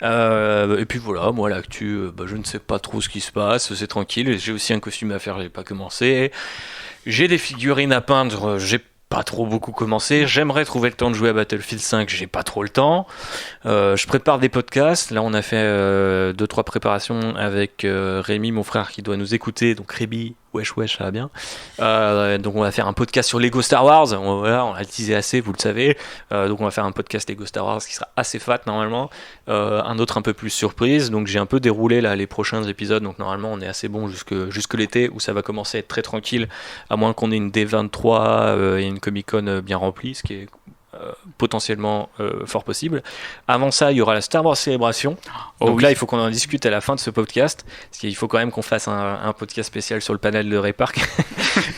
Et puis voilà, moi l'actu, je ne sais pas trop ce qui se passe, c'est tranquille. J'ai aussi un costume à faire, j'ai pas commencé. J'ai des figurines à peindre, j'ai pas trop beaucoup commencé. J'aimerais trouver le temps de jouer à Battlefield 5, j'ai pas trop le temps. Je prépare des podcasts. Là, on a fait 2-3 préparations avec Rémi, mon frère, qui doit nous écouter. Donc Rémi, wesh, ça va bien. Donc on va faire un podcast sur Lego Star Wars. On l'a teasé assez, vous le savez. Donc on va faire un podcast Lego Star Wars qui sera assez fat normalement. Un autre un peu plus surprise. Donc j'ai un peu déroulé là les prochains épisodes. Donc normalement on est assez bon jusque l'été où ça va commencer à être très tranquille. À moins qu'on ait une D23 et une Comic-Con bien remplie, ce qui est potentiellement fort possible. Avant ça, il y aura la Star Wars Célébration. Donc là, il faut qu'on en discute à la fin de ce podcast, parce qu'il faut quand même qu'on fasse un podcast spécial sur le panel de Ray Park.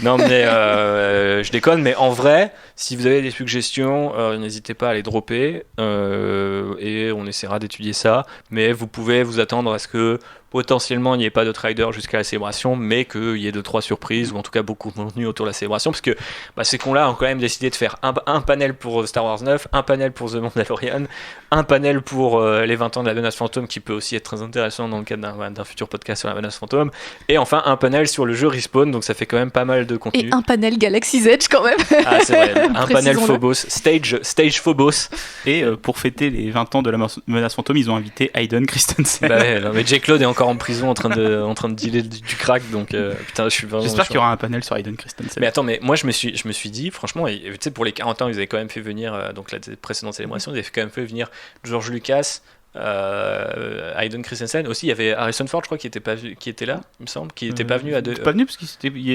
Non, mais je déconne, mais en vrai, si vous avez des suggestions, n'hésitez pas à les dropper, et on essaiera d'étudier ça. Mais vous pouvez vous attendre à ce que potentiellement il n'y ait pas de trader jusqu'à la célébration, mais qu'il y ait 2-3 surprises, ou en tout cas beaucoup de contenu autour de la célébration, parce que ces cons-là ont quand même décidé de faire un panel pour Star Wars 9, un panel pour The Mandalorian, un panel pour les 20 ans de la menace fantôme, qui peut aussi être très intéressant dans le cadre d'un futur podcast sur la menace fantôme, et enfin un panel sur le jeu Respawn, donc ça fait quand même pas mal de contenu. Et un panel Galaxy's Edge quand même. Ah c'est vrai, un panel Phobos, stage Phobos. Et pour fêter les 20 ans de la menace fantôme, ils ont invité Hayden Christensen. Bah ouais, non, mais Jake Claude est encore en prison en train de dealer du crack, donc putain, je suis vraiment... J'espère qu'il y aura un panel sur Hayden Christensen. Mais attends, mais moi je me suis dit, franchement, tu sais, pour les 40 ans, ils avaient quand même fait venir, donc la précédente célébration, ils avaient quand même fait venir George Lucas, Hayden Christensen aussi. Il y avait Harrison Ford, je crois, qui était là, il me semble, qui n'était pas venu à deux. Pas venu parce qu'il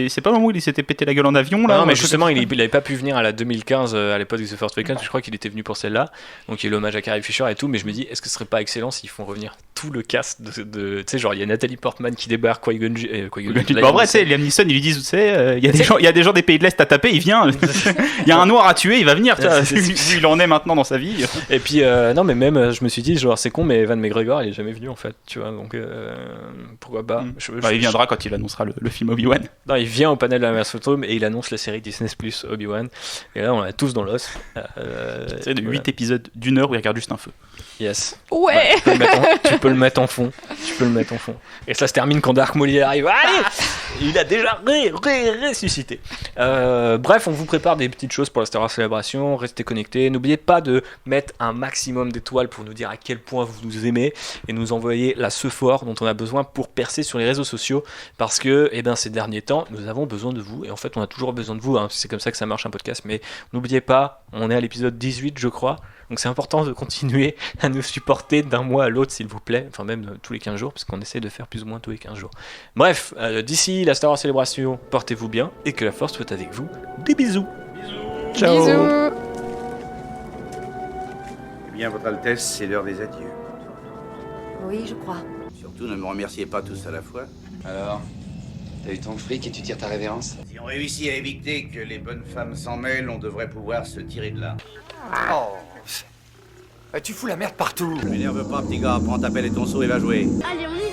c'est pas le moment où il s'était pété la gueule en avion là. Non, mais justement, il n'avait pas pu venir à la 2015 à l'époque de The Force Awakens. Je crois qu'il était venu pour celle-là. Donc il y a l'hommage à Carrie Fisher et tout. Mais je me dis, est-ce que ce serait pas excellent s'ils font revenir tout le cast de tu sais, genre il y a Nathalie Portman qui débarque, Qui-Gon en vrai, tu sais, Liam Neeson, ils lui disent, tu sais, il y a des gens des pays de l'Est à taper, il vient. Il y a un noir à tuer, il va venir. Vu il en est maintenant dans sa vie. Et puis non, mais même je me suis dit, genre c'est con, mais Evan McGregor, il est jamais venu en fait, tu vois, donc pourquoi pas. Il viendra quand il annoncera le film Obi-Wan. Non, il vient au panel de la Mass Photo et il annonce la série Disney Plus Obi-Wan. Et là, on l'a tous dans l'os. C'est de 8 épisodes d'1 heure où il regarde juste un feu. Yes. Ouais. Tu peux le mettre en fond. Et ça se termine quand Dark Maul arrive. Allez, il a déjà ressuscité. Bref, on vous prépare des petites choses pour la Star Wars Célébration. Restez connectés. N'oubliez pas de mettre un maximum d'étoiles pour nous dire à quel point vous nous aimez et nous envoyer la sephore dont on a besoin pour percer sur les réseaux sociaux. Parce que, ces derniers temps, nous avons besoin de vous. Et en fait, on a toujours besoin de vous. C'est comme ça que ça marche un podcast. Mais n'oubliez pas, on est à l'épisode 18, je crois. Donc c'est important de continuer à nous supporter d'un mois à l'autre, s'il vous plaît. Enfin, même tous les 15 jours, parce qu'on essaie de faire plus ou moins tous les 15 jours. Bref, d'ici la Star Wars Célébration, portez-vous bien et que la force soit avec vous. Des bisous. Ciao. Bisous. Eh bien, Votre Altesse, c'est l'heure des adieux. Oui, je crois. Surtout, ne me remerciez pas tous à la fois. Alors, t'as eu ton fric et tu tires ta révérence? Si on réussit à éviter que les bonnes femmes s'en mêlent, on devrait pouvoir se tirer de là. Oh, tu fous la merde partout. Ne m'énerve pas, petit gars. Prends ta pelle et ton seau et va jouer. Allez, on y